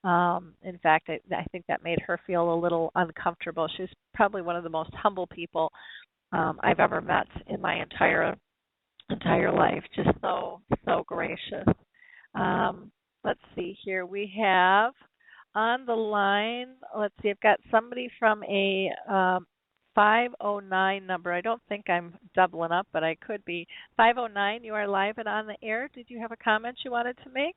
In fact, I think that made her feel a little uncomfortable. She's probably one of the most humble people I've ever met in my entire life. Just so gracious. Let's see here. We have on the line. Let's see, I've got somebody from a 509 number. I don't think I'm doubling up, but I could be. 509, you are live and on the air. Did you have a comment you wanted to make?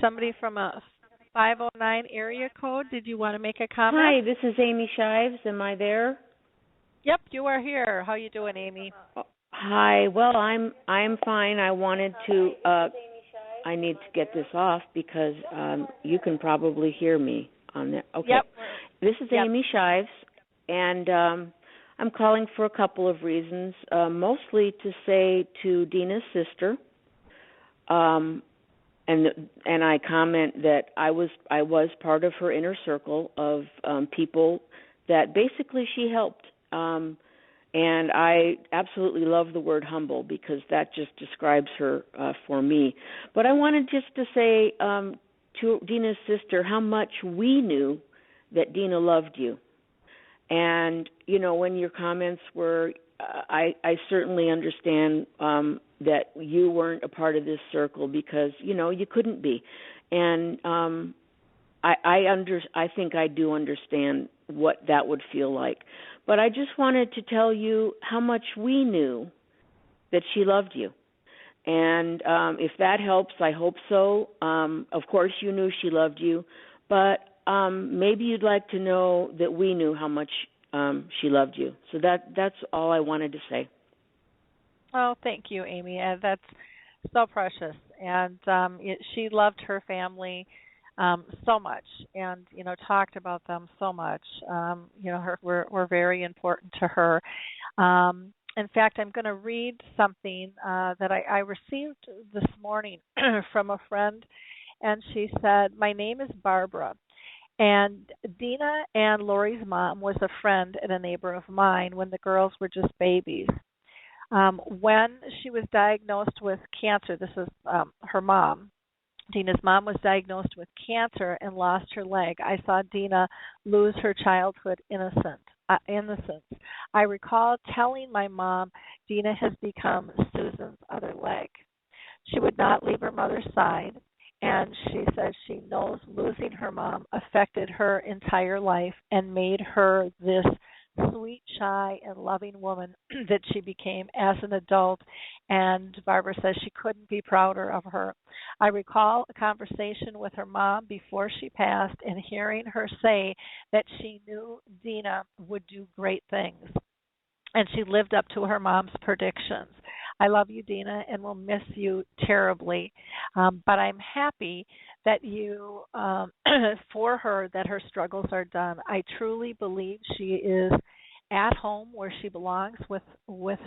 Somebody from a 509 area code, did you want to make a comment? Hi, this is Amy Shives. Am I there? Yep, you are here. How you doing, Amy? Hi. Well, I'm fine. I wanted to I need to get this off because you can probably hear me on there. Okay. Yep. This is Amy Shives, and I'm calling for a couple of reasons. Mostly to say to Dena's sister, and I comment that I was part of her inner circle of people that basically she helped. And I absolutely love the word humble because that just describes her for me. But I wanted just to say to Dena's sister how much we knew that Dena loved you. And, you know, when your comments were, I certainly understand that you weren't a part of this circle because, you know, you couldn't be. And I think I do understand what that would feel like. But I just wanted to tell you how much we knew that she loved you. And if that helps, I hope so. Of course, you knew she loved you. But maybe you'd like to know that we knew how much she loved you. So that's all I wanted to say. Oh, thank you, Amy. That's so precious. And she loved her family so much, and you know, talked about them so much. You know, were very important to her. In fact, I'm going to read something that I received this morning from a friend, and she said, "My name is Barbara, and Dena and Lori's mom was a friend and a neighbor of mine when the girls were just babies. When she was diagnosed with cancer, this is her mom. Dena's mom was diagnosed with cancer and lost her leg. I saw Dena lose her childhood innocence. I recall telling my mom, Dena has become Susan's other leg. She would not leave her mother's side, and she says she knows losing her mom affected her entire life and made her this sweet, shy, and loving woman that she became as an adult, and Barbara says she couldn't be prouder of her. I recall a conversation with her mom before she passed and hearing her say that she knew Dena would do great things, and she lived up to her mom's predictions. I love you, Dena, and will miss you terribly, but I'm happy that you, for her, that her struggles are done. I truly believe she is at home where she belongs with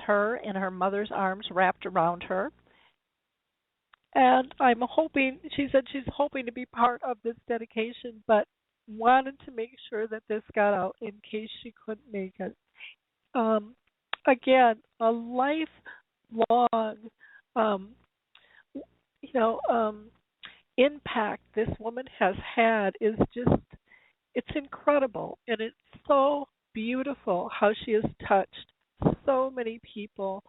her in her mother's arms wrapped around her. And I'm hoping, she said she's hoping to be part of this dedication, but wanted to make sure that this got out in case she couldn't make it. Again, a lifelong, impact this woman has had is just, it's incredible. And it's so beautiful how she has touched so many people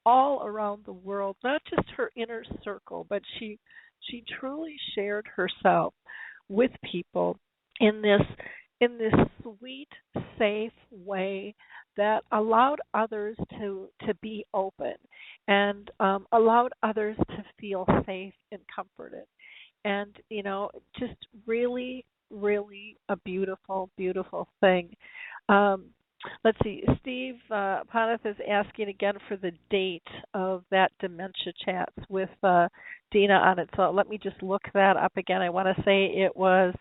all around the world, not just her inner circle, but she truly shared herself with people in this sweet, safe way that allowed others to be open and allowed others to feel safe and comforted. And, you know, just really, really a beautiful, beautiful thing. Let's see, Steve Poneth is asking again for the date of that Dementia Chats with Dena on it. So let me just look that up again. I want to say it was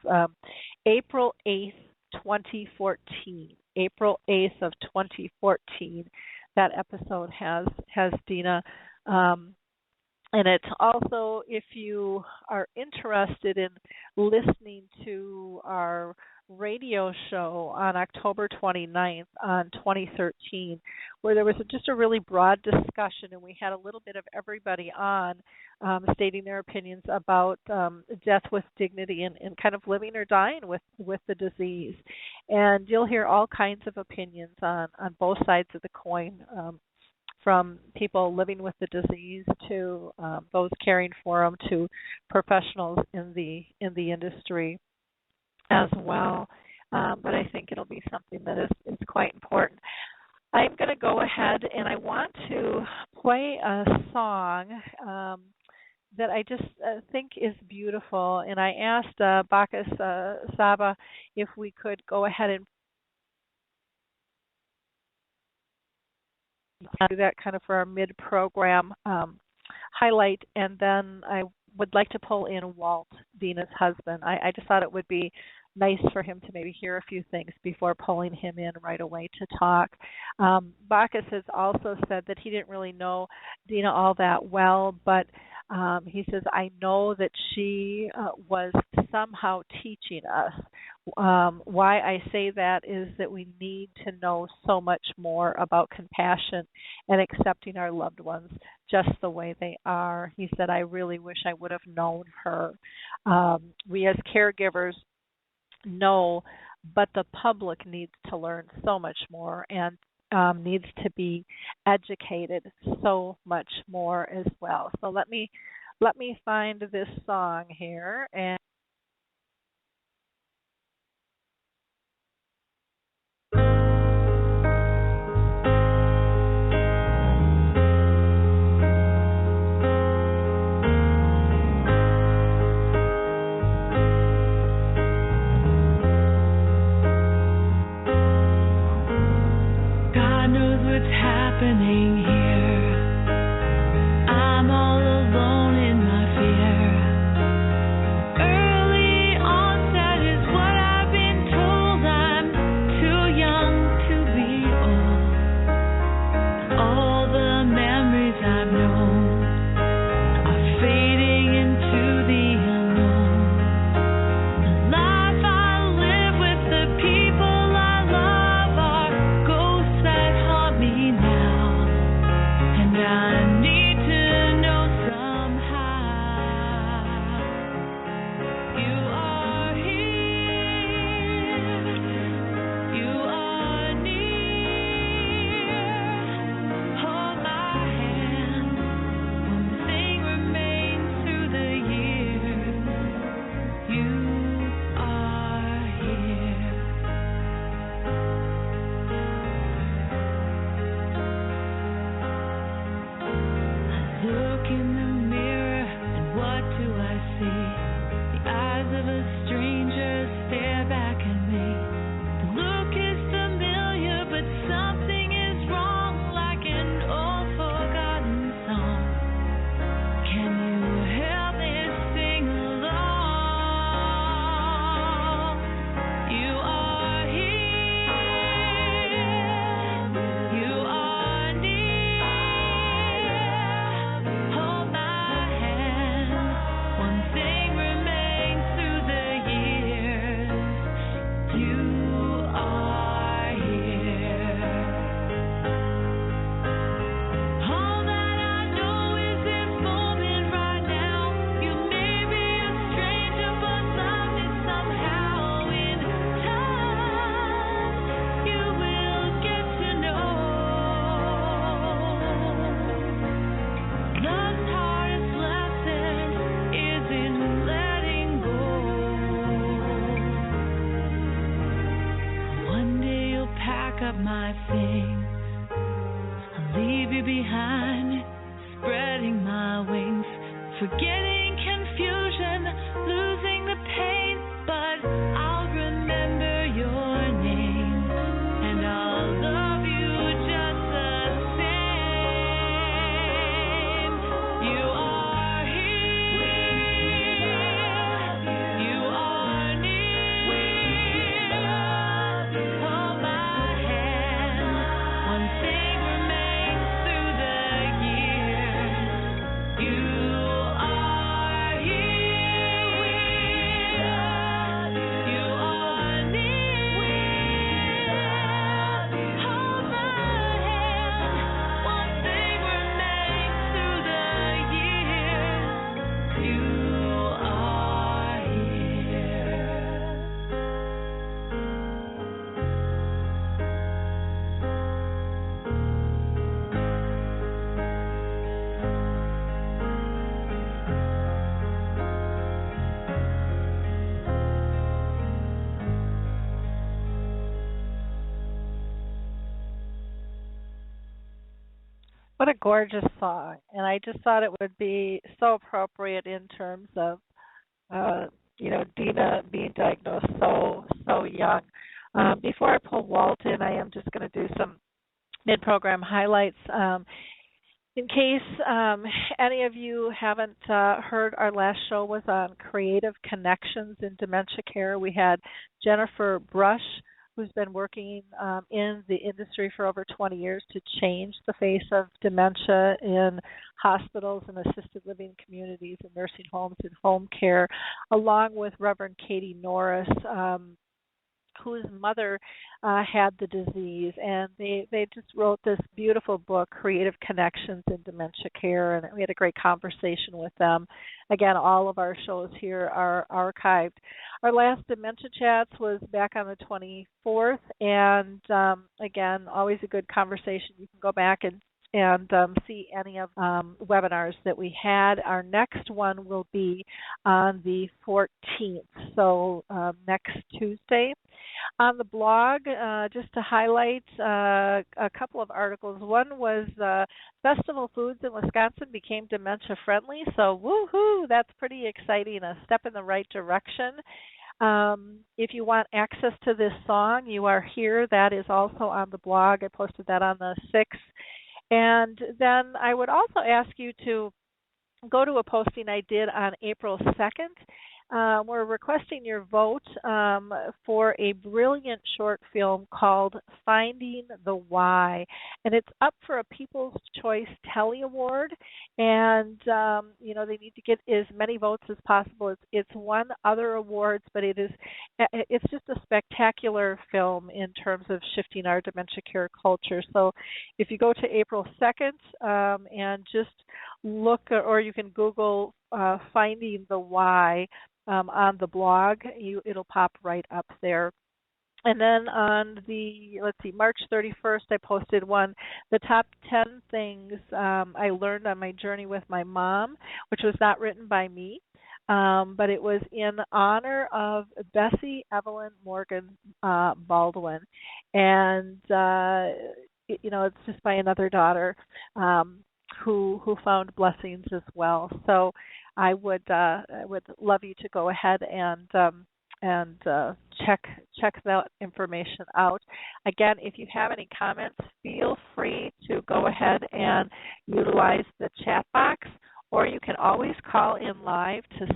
April 8th, 2014. April 8th of 2014. That episode has Dena. And it's also, if you are interested in listening to our radio show on October 29th on 2013, where there was just a really broad discussion, and we had a little bit of everybody on stating their opinions about death with dignity and kind of living or dying with the disease. And you'll hear all kinds of opinions on both sides of the coin from people living with the disease to those caring for them to professionals in the industry as well. But I think it'll be something that is quite important. I'm going to go ahead and I want to play a song that I just think is beautiful. And I asked Bacchus Saba if we could go ahead and do that kind of for our mid-program highlight. And then I would like to pull in Walt, Dena's husband. I just thought it would be nice for him to maybe hear a few things before pulling him in right away to talk. Bacchus has also said that he didn't really know Dena all that well, but he says, I know that she was somehow teaching us. Why I say that is that we need to know so much more about compassion and accepting our loved ones just the way they are. He said, I really wish I would have known her. We as caregivers know, but the public needs to learn so much more and needs to be educated so much more as well. So let me find this song here and happening here. I'm all alone in my fear. Early onset is what I've been told. I'm too young to be old. All the memories I've known are fading into the unknown. The life I live with the people I love are ghosts that haunt me now. And I need to know somehow you are here, you are near. Hold my hand, one thing remains through the years. You are here. Look in the mirror, and what do I see? The eyes of a stranger stare back at me. The look is familiar, but something is wrong, like an old forgotten song. Can you help me sing along? You are here, you are near. Hold my hand, one thing remains through the years. You are here. All that I know is this moment right now. You may be a stranger, but love me somehow. In time, you will get to know. Love's hardest lesson is in letting go. One day you'll pack up my things, I'll leave you behind, spreading my wings, forgetting confusion, losing the pain, but I'll remember your name, and I'll love you just the same. You are here, you are near. Hold my hand, one thing remains through the years. You are What a gorgeous song. And I just thought it would be so appropriate in terms of, Dena being diagnosed so young. Before I pull Walt in, I am just going to do some mid-program highlights. In case any of you haven't heard, our last show was on creative connections in dementia care. We had Jennifer Brush, who's been working in the industry for over 20 years to change the face of dementia in hospitals and assisted living communities and nursing homes and home care, along with Reverend Katie Norris, whose mother had the disease, and they just wrote this beautiful book, Creative Connections in Dementia Care, and we had a great conversation with them. Again, all of our shows here are archived. Our last Dementia Chats was back on the 24th, and again, always a good conversation. You can go back and see any of webinars that we had. Our next one will be on the 14th, so next Tuesday. On the blog, just to highlight a couple of articles. One was Festival Foods in Wisconsin became dementia friendly, so woohoo, that's pretty exciting, a step in the right direction. If you want access to this song, You Are Here, that is also on the blog. I posted that on the 6th. And then I would also ask you to go to a posting I did on April 2nd. We're requesting your vote for a brilliant short film called Finding the Why. And it's up for a People's Choice Telly Award. And, they need to get as many votes as possible. It's won other awards, but it's just a spectacular film in terms of shifting our dementia care culture. So if you go to April 2nd and just look, or you can Google Finding the Why, on the blog, it'll pop right up there. And then on March 31st, I posted one, the top 10 things I learned on my journey with my mom, which was not written by me, but it was in honor of Bessie Evelyn Morgan Baldwin. And, it's just by another daughter who found blessings as well. So I would love you to go ahead and check that information out. Again, if you have any comments, feel free to go ahead and utilize the chat box, or you can always call in live to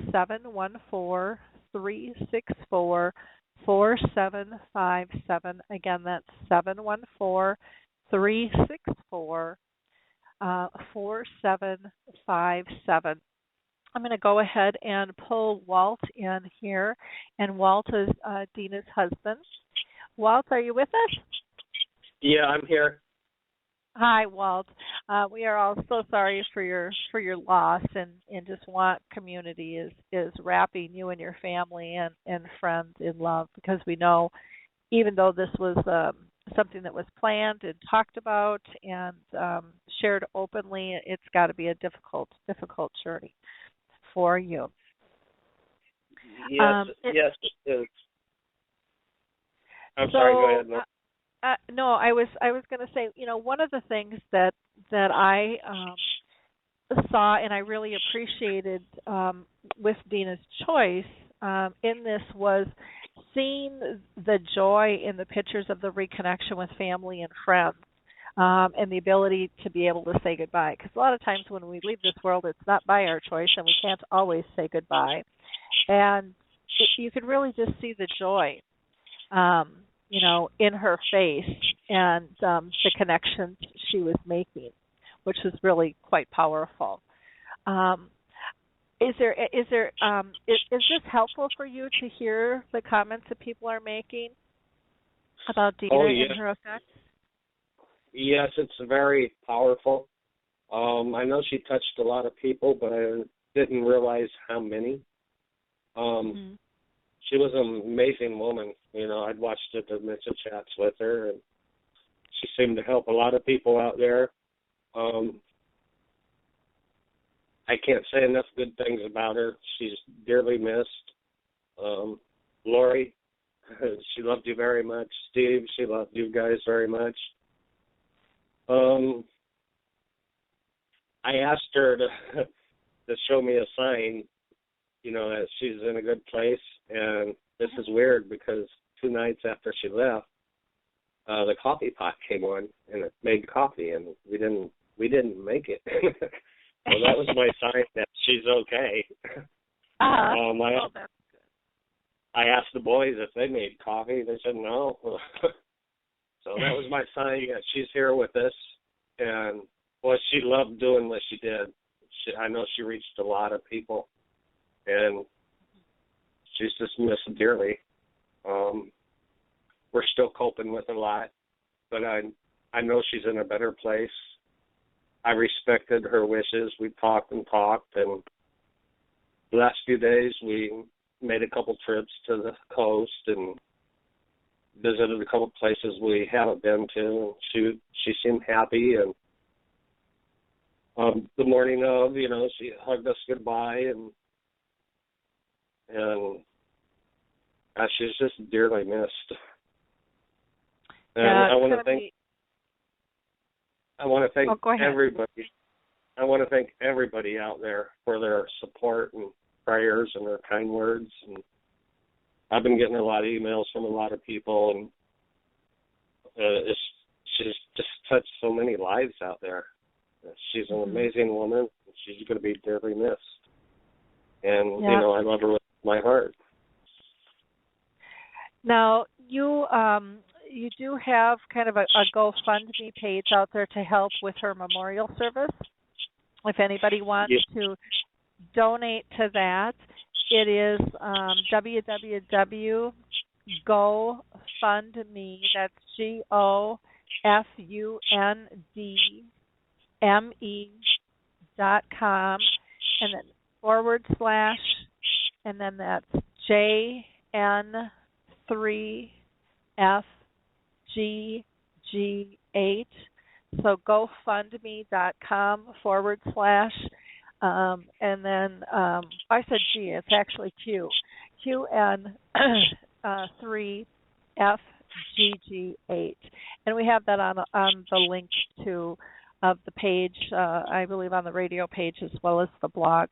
714-364-4757. Again, that's 714-364-4757. I'm going to go ahead and pull Walt in here, and Walt is Dena's husband. Walt, are you with us? Yeah, I'm here. Hi, Walt. We are all so sorry for your loss, and just want community is wrapping you and your family and friends in love, because we know, even though this was something that was planned and talked about and shared openly, it's got to be a difficult journey for you. Yes, yes, it is. I'm sorry, go ahead. No, I was going to say, one of the things that I saw and I really appreciated with Dena's choice in this was seeing the joy in the pictures of the reconnection with family and friends. And the ability to be able to say goodbye. Because a lot of times when we leave this world, it's not by our choice, and we can't always say goodbye. And you could really just see the joy, in her face, and the connections she was making, which was really quite powerful. Is this helpful for you to hear the comments that people are making about Dena and her effects? Yes, it's very powerful. I know she touched a lot of people, but I didn't realize how many. She was an amazing woman. I'd watched the Dementia Chats with her, and she seemed to help a lot of people out there. I can't say enough good things about her. She's dearly missed. Lori, she loved you very much. Steve, she loved you guys very much. I asked her to show me a sign, that she's in a good place. And this is weird because 2 nights after she left, the coffee pot came on and it made coffee, and we didn't make it. So that was my sign that she's okay. I asked the boys if they made coffee. They said no. So that was my sign that she's here with us. And, she loved doing what she did. I know she reached a lot of people, and she's just missed dearly. We're still coping with a lot, but I know she's in a better place. I respected her wishes. We talked, and the last few days we made a couple trips to the coast and visited a couple places we haven't been to. She seemed happy, and the morning of, she hugged us goodbye, and she's just dearly missed. And I want to thank everybody. I want to thank everybody out there for their support and prayers and their kind words. And I've been getting a lot of emails from a lot of people, and she's just touched so many lives out there. She's an amazing woman. And she's going to be dearly missed. And I love her with my heart. Now you do have kind of a GoFundMe page out there to help with her memorial service. If anybody wants to donate to that, it is www.gofundme. That's GoFundMe.com, and then / and then that's JN3FGG8. So GoFundMe.com / and then I said G, it's actually Q. QN3FGG8. And we have that on the link to of the page, I believe on the radio page as well as the blog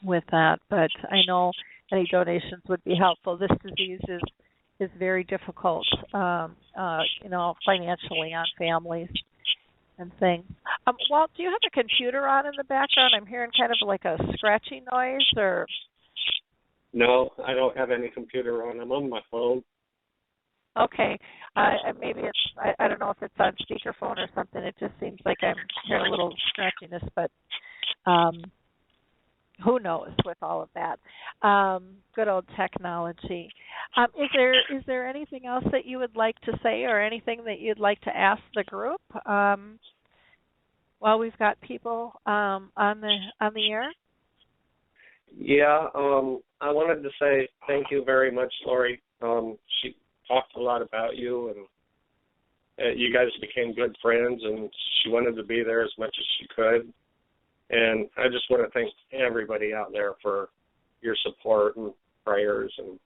with that. But I know any donations would be helpful. This disease is very difficult, financially on families and things. Walt, do you have a computer on in the background? I'm hearing kind of like a scratchy noise, or? No, I don't have any computer on. I'm on my phone. Okay. Maybe it's, I don't know if it's on speakerphone or something. It just seems like I'm hearing a little scratchiness, but who knows with all of that. Good old technology. Is there anything else that you would like to say, or anything that you'd like to ask the group while we've got people on the air? Yeah, I wanted to say thank you very much, Lori. She talked a lot about you, and you guys became good friends, and she wanted to be there as much as she could. And I just want to thank everybody out there for your support and prayers. And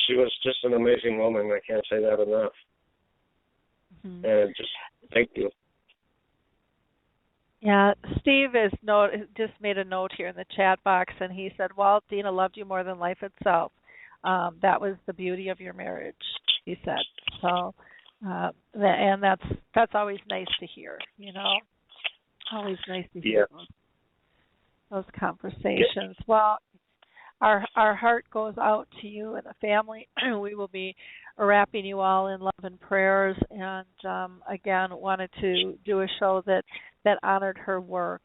she was just an amazing woman. I can't say that enough. Mm-hmm. And just thank you. Yeah, Steve just made a note here in the chat box, and he said, Walt, Dena loved you more than life itself. That was the beauty of your marriage, he said. So, and that's always nice to hear, Always nice to hear those conversations. Yeah. Well, our heart goes out to you and the family. We will be wrapping you all in love and prayers, and again, wanted to do a show that honored her work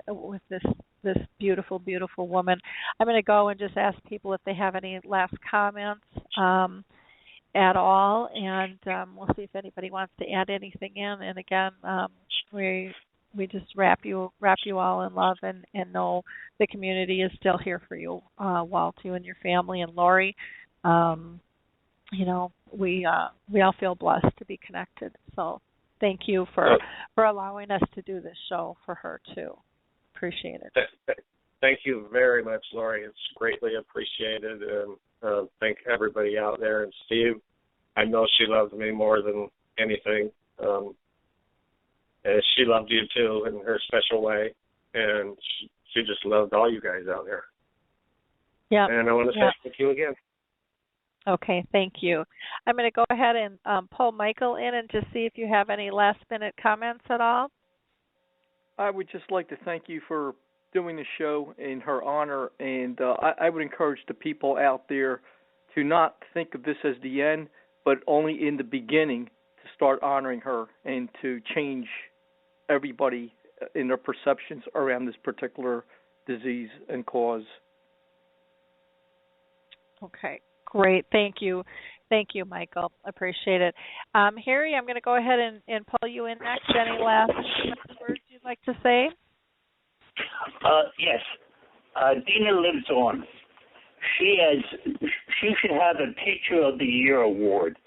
with this beautiful, beautiful woman. I'm going to go and just ask people if they have any last comments at all, and we'll see if anybody wants to add anything in. And again, we just wrap you all in love and know the community is still here for you, Walt, you and your family, and Lori. We all feel blessed to be connected. So thank you for allowing us to do this show for her too. Appreciate it. Thank you very much, Lori. It's greatly appreciated, and thank everybody out there. And Steve, I know she loved me more than anything. she loved you too in her special way, and she just loved all you guys out there. Yeah. And I want to say thank you again. Okay, thank you. I'm going to go ahead and pull Michael in and just see if you have any last-minute comments at all. I would just like to thank you for doing the show in her honor, and I would encourage the people out there to not think of this as the end, but only in the beginning to start honoring her and to change everybody in their perceptions around this particular disease and cause. Okay, great. Thank you. Thank you, Michael. Appreciate it. Harry, I'm going to go ahead and pull you in next. Any last words you'd like to say? Yes. Dena lives on. She should have a Teacher of the Year award.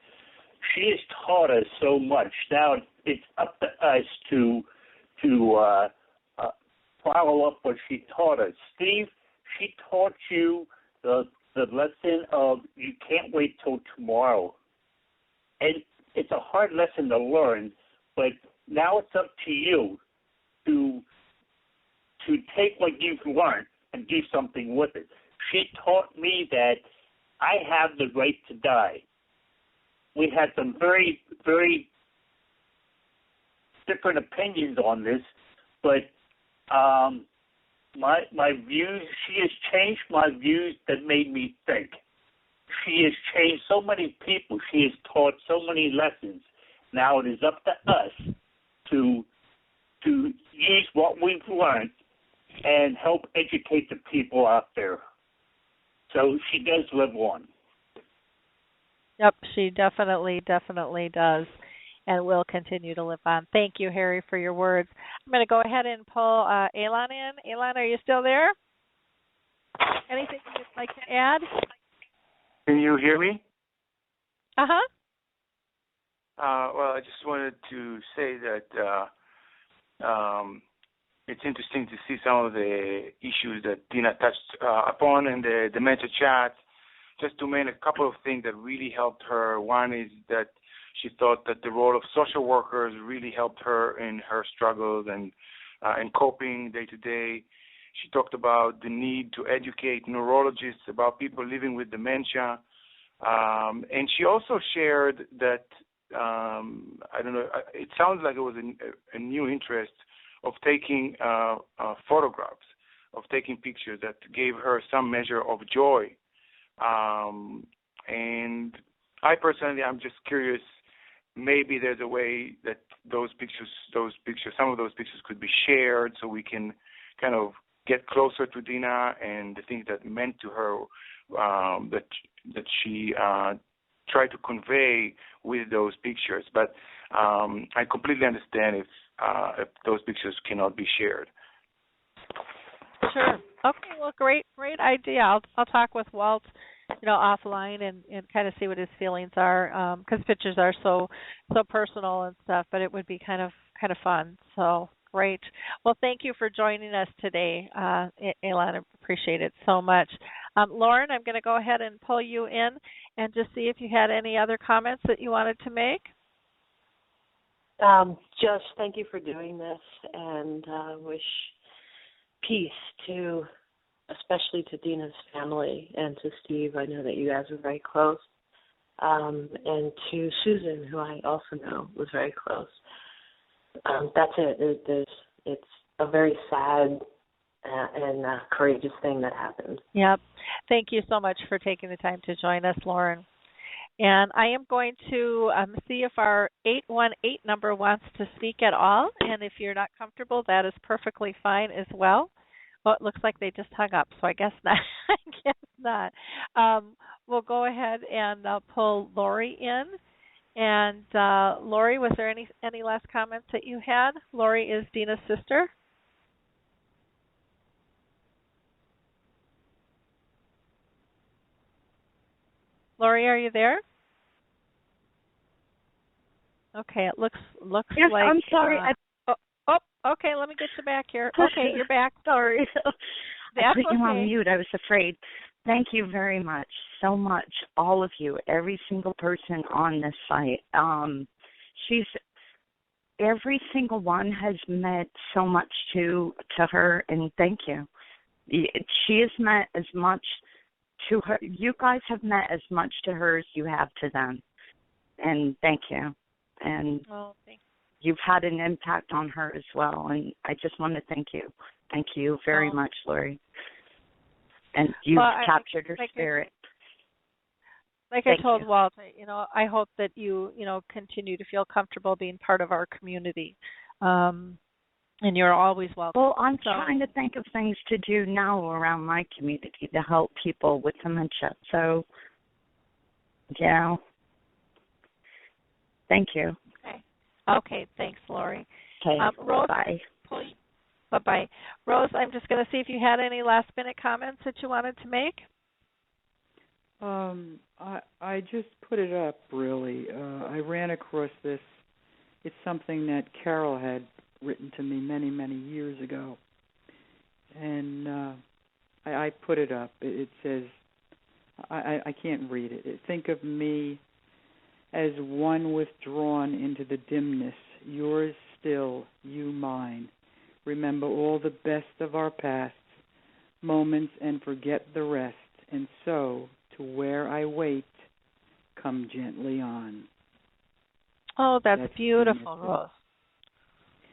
She has taught us so much. Now it's up to us to follow up what she taught us. Steve, she taught you the lesson of you can't wait till tomorrow. And it's a hard lesson to learn, but now it's up to you to take what you've learned and do something with it. She taught me that I have the right to die. We had some very, very different opinions on this, but my views, she has changed my views that made me think. She has changed so many people. She has taught so many lessons. Now it is up to us to use what we've learned and help educate the people out there. So she does live on. Yep, she definitely does and will continue to live on. Thank you, Harry, for your words. I'm going to go ahead and pull Elan in. Elan, are you still there? Anything you'd like to add? Can you hear me? Uh-huh. Well, I just wanted to say that it's interesting to see some of the issues that Dena touched upon in the Dementia chat. Just to mention a couple of things that really helped her. One is that she thought that the role of social workers really helped her in her struggles and coping day to day. She talked about the need to educate neurologists about people living with dementia. And she also shared that, I don't know, it sounds like it was a new interest of taking photographs, of taking pictures that gave her some measure of joy. And I personally, I'm just curious, maybe there's a way that those pictures, some of those pictures could be shared so we can kind of get closer to Dena and the things that meant to her, that she tried to convey with those pictures. But I completely understand if those pictures cannot be shared. Sure. Okay. Well, great idea. I'll talk with Walt, offline and kind of see what his feelings are, because pictures are so personal and stuff. But it would be kind of fun. So great. Well, thank you for joining us today, Elan. I appreciate it so much. Lauren, I'm going to go ahead and pull you in and just see if you had any other comments that you wanted to make. Just thank you for doing this, and wish peace to, especially to Dena's family and to Steve. I know that you guys are very close, and to Susan, who I also know was very close. That's it. It's a very sad and courageous thing that happened. Yep. Thank you so much for taking the time to join us, Lauren. And I am going to see if our 818 number wants to speak at all. And if you're not comfortable, that is perfectly fine as well. Well, it looks like they just hung up, so I guess not. We'll go ahead and pull Lori in. And Lori, was there any last comments that you had? Lori is Dena's sister. Lori, are you there? Okay, it looks yes, like. I'm sorry. Okay. Let me get you back here. Okay, you're back. Sorry. I put you on okay. mute. I was afraid. Thank you very much, so much, all of you, every single person on this site. every single one has meant so much to her, and thank you. She has meant as much to her. You guys have meant as much to her as you have to them, and thank you. And you've had an impact on her as well, and I just want to thank you. Thank you very much, Lori. And you've captured her spirit. I told Walt, I hope that you continue to feel comfortable being part of our community. And you're always welcome. Well, I'm trying to think of things to do now around my community to help people with dementia. So, yeah. Thank you. Okay, thanks, Lori. Okay, Rose, bye. Bye-bye. Rose, I'm just going to see if you had any last-minute comments that you wanted to make. I just put it up, really. I ran across this. It's something that Carol had written to me many, many years ago. And I put it up. It says, I can't read it. Think of me as one withdrawn into the dimness, yours still, you mine. Remember all the best of our past moments and forget the rest. And so, to where I wait, come gently on. Oh, that's beautiful, Rose.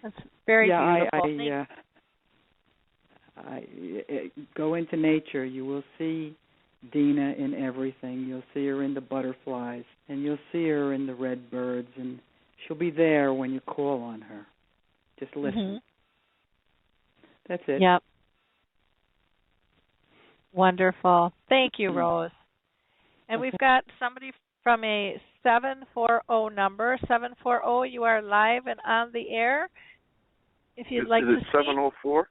That's very beautiful. I go into nature. You will see Dena in everything. You'll see her in the butterflies, and you'll see her in the red birds, and she'll be there when you call on her. Just listen. Mm-hmm. That's it. Yep. Wonderful. Thank you, Rose. And we've got somebody from a 740 number. 740, you are live and on the air. If you'd like to speak. Is it 704?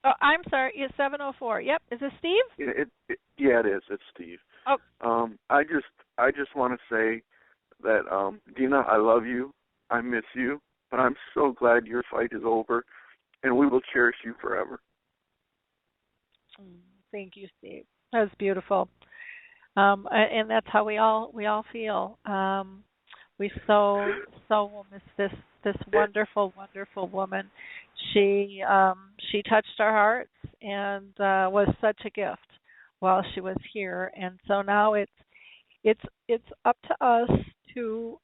Oh, I'm sorry. It's 704. Yep. Is this Steve? Yeah, it is. It's Steve. Oh. I just want to say that, Dena, I love you. I miss you. But I'm so glad your fight is over, and we will cherish you forever. Thank you, Steve. That was beautiful. And that's how we all feel. We so will miss this wonderful, wonderful woman. She touched our hearts and was such a gift while she was here. And so now it's up to us to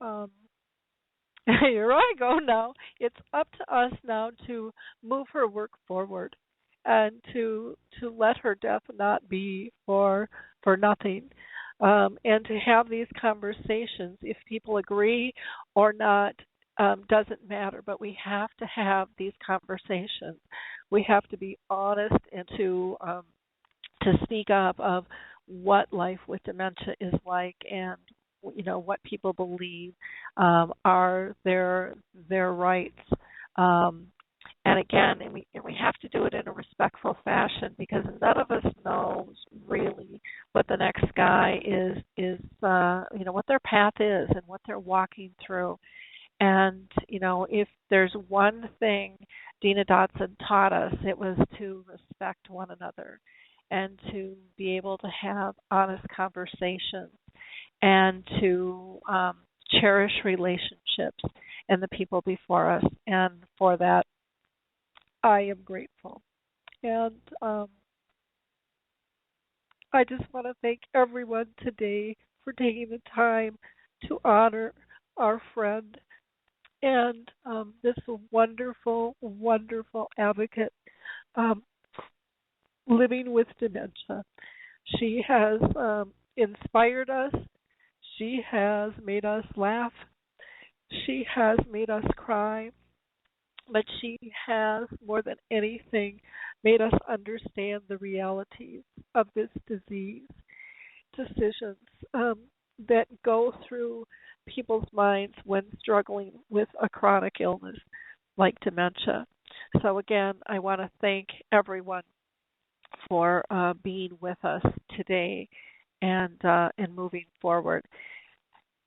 here I go now. It's up to us now to move her work forward and to let her death not be for nothing. And to have these conversations, if people agree or not, doesn't matter. But we have to have these conversations. We have to be honest and to speak up of what life with dementia is like, and what people believe are their rights. And again, we have to do it in a respectful fashion, because none of us knows really what the next guy is what their path is and what they're walking through. And if there's one thing Dena Dotson taught us, it was to respect one another and to be able to have honest conversations and to cherish relationships and the people before us. And for that, I am grateful. And I just want to thank everyone today for taking the time to honor our friend and this wonderful, wonderful advocate living with dementia. She has inspired us. She has made us laugh. She has made us cry. But she has, more than anything, made us understand the realities of this disease, decisions that go through people's minds when struggling with a chronic illness like dementia. So again, I want to thank everyone for being with us today and moving forward.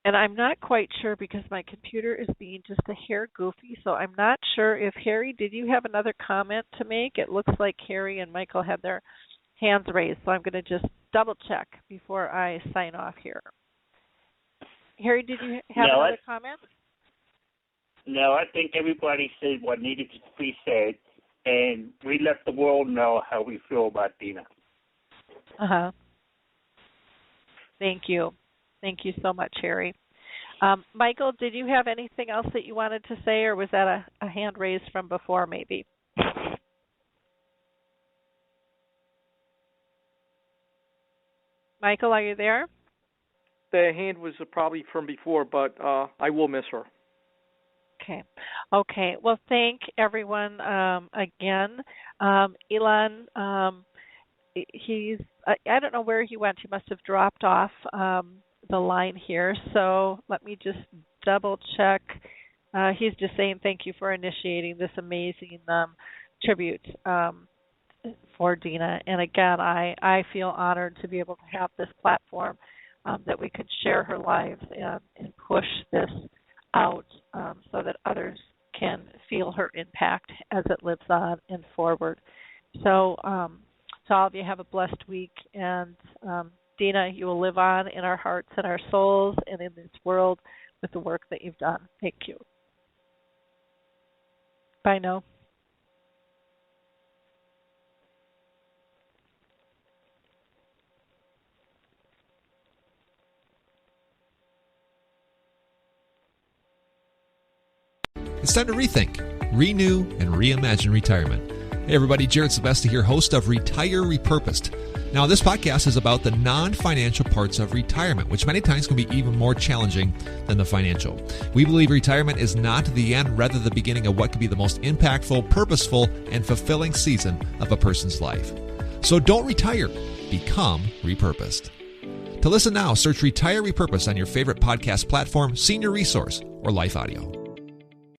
And I'm not quite sure, because my computer is being just a hair goofy, so I'm not sure if Harry, did you have another comment to make? It looks like Harry and Michael had their hands raised, so I'm going to just double check before I sign off here. Harry, did you have another comment? No, I think everybody said what needed to be said, and we let the world know how we feel about Dena. Uh-huh. Thank you. Thank you so much, Harry. Michael, did you have anything else that you wanted to say, or was that a hand raised from before maybe? Michael, are you there? The hand was probably from before, but I will miss her. Okay. Well, thank everyone again. Elon, he's I don't know where he went. He must have dropped off the line here. So let me just double check. He's just saying thank you for initiating this amazing tribute for Dena. And again, I feel honored to be able to have this platform that we could share her lives and push this out so that others can feel her impact as it lives on and forward. So all of you have a blessed week, and Dena, you will live on in our hearts and our souls and in this world with the work that you've done. Thank you. Bye now. It's time to rethink, renew, and reimagine retirement. Hey everybody, Jared Sebesti here, host of Retire Repurposed. Now this podcast is about the non-financial parts of retirement, which many times can be even more challenging than the financial. We believe retirement is not the end, rather the beginning of what could be the most impactful, purposeful, and fulfilling season of a person's life. So don't retire, become repurposed. To listen now, search Retire Repurposed on your favorite podcast platform, Senior Resource, or Life Audio.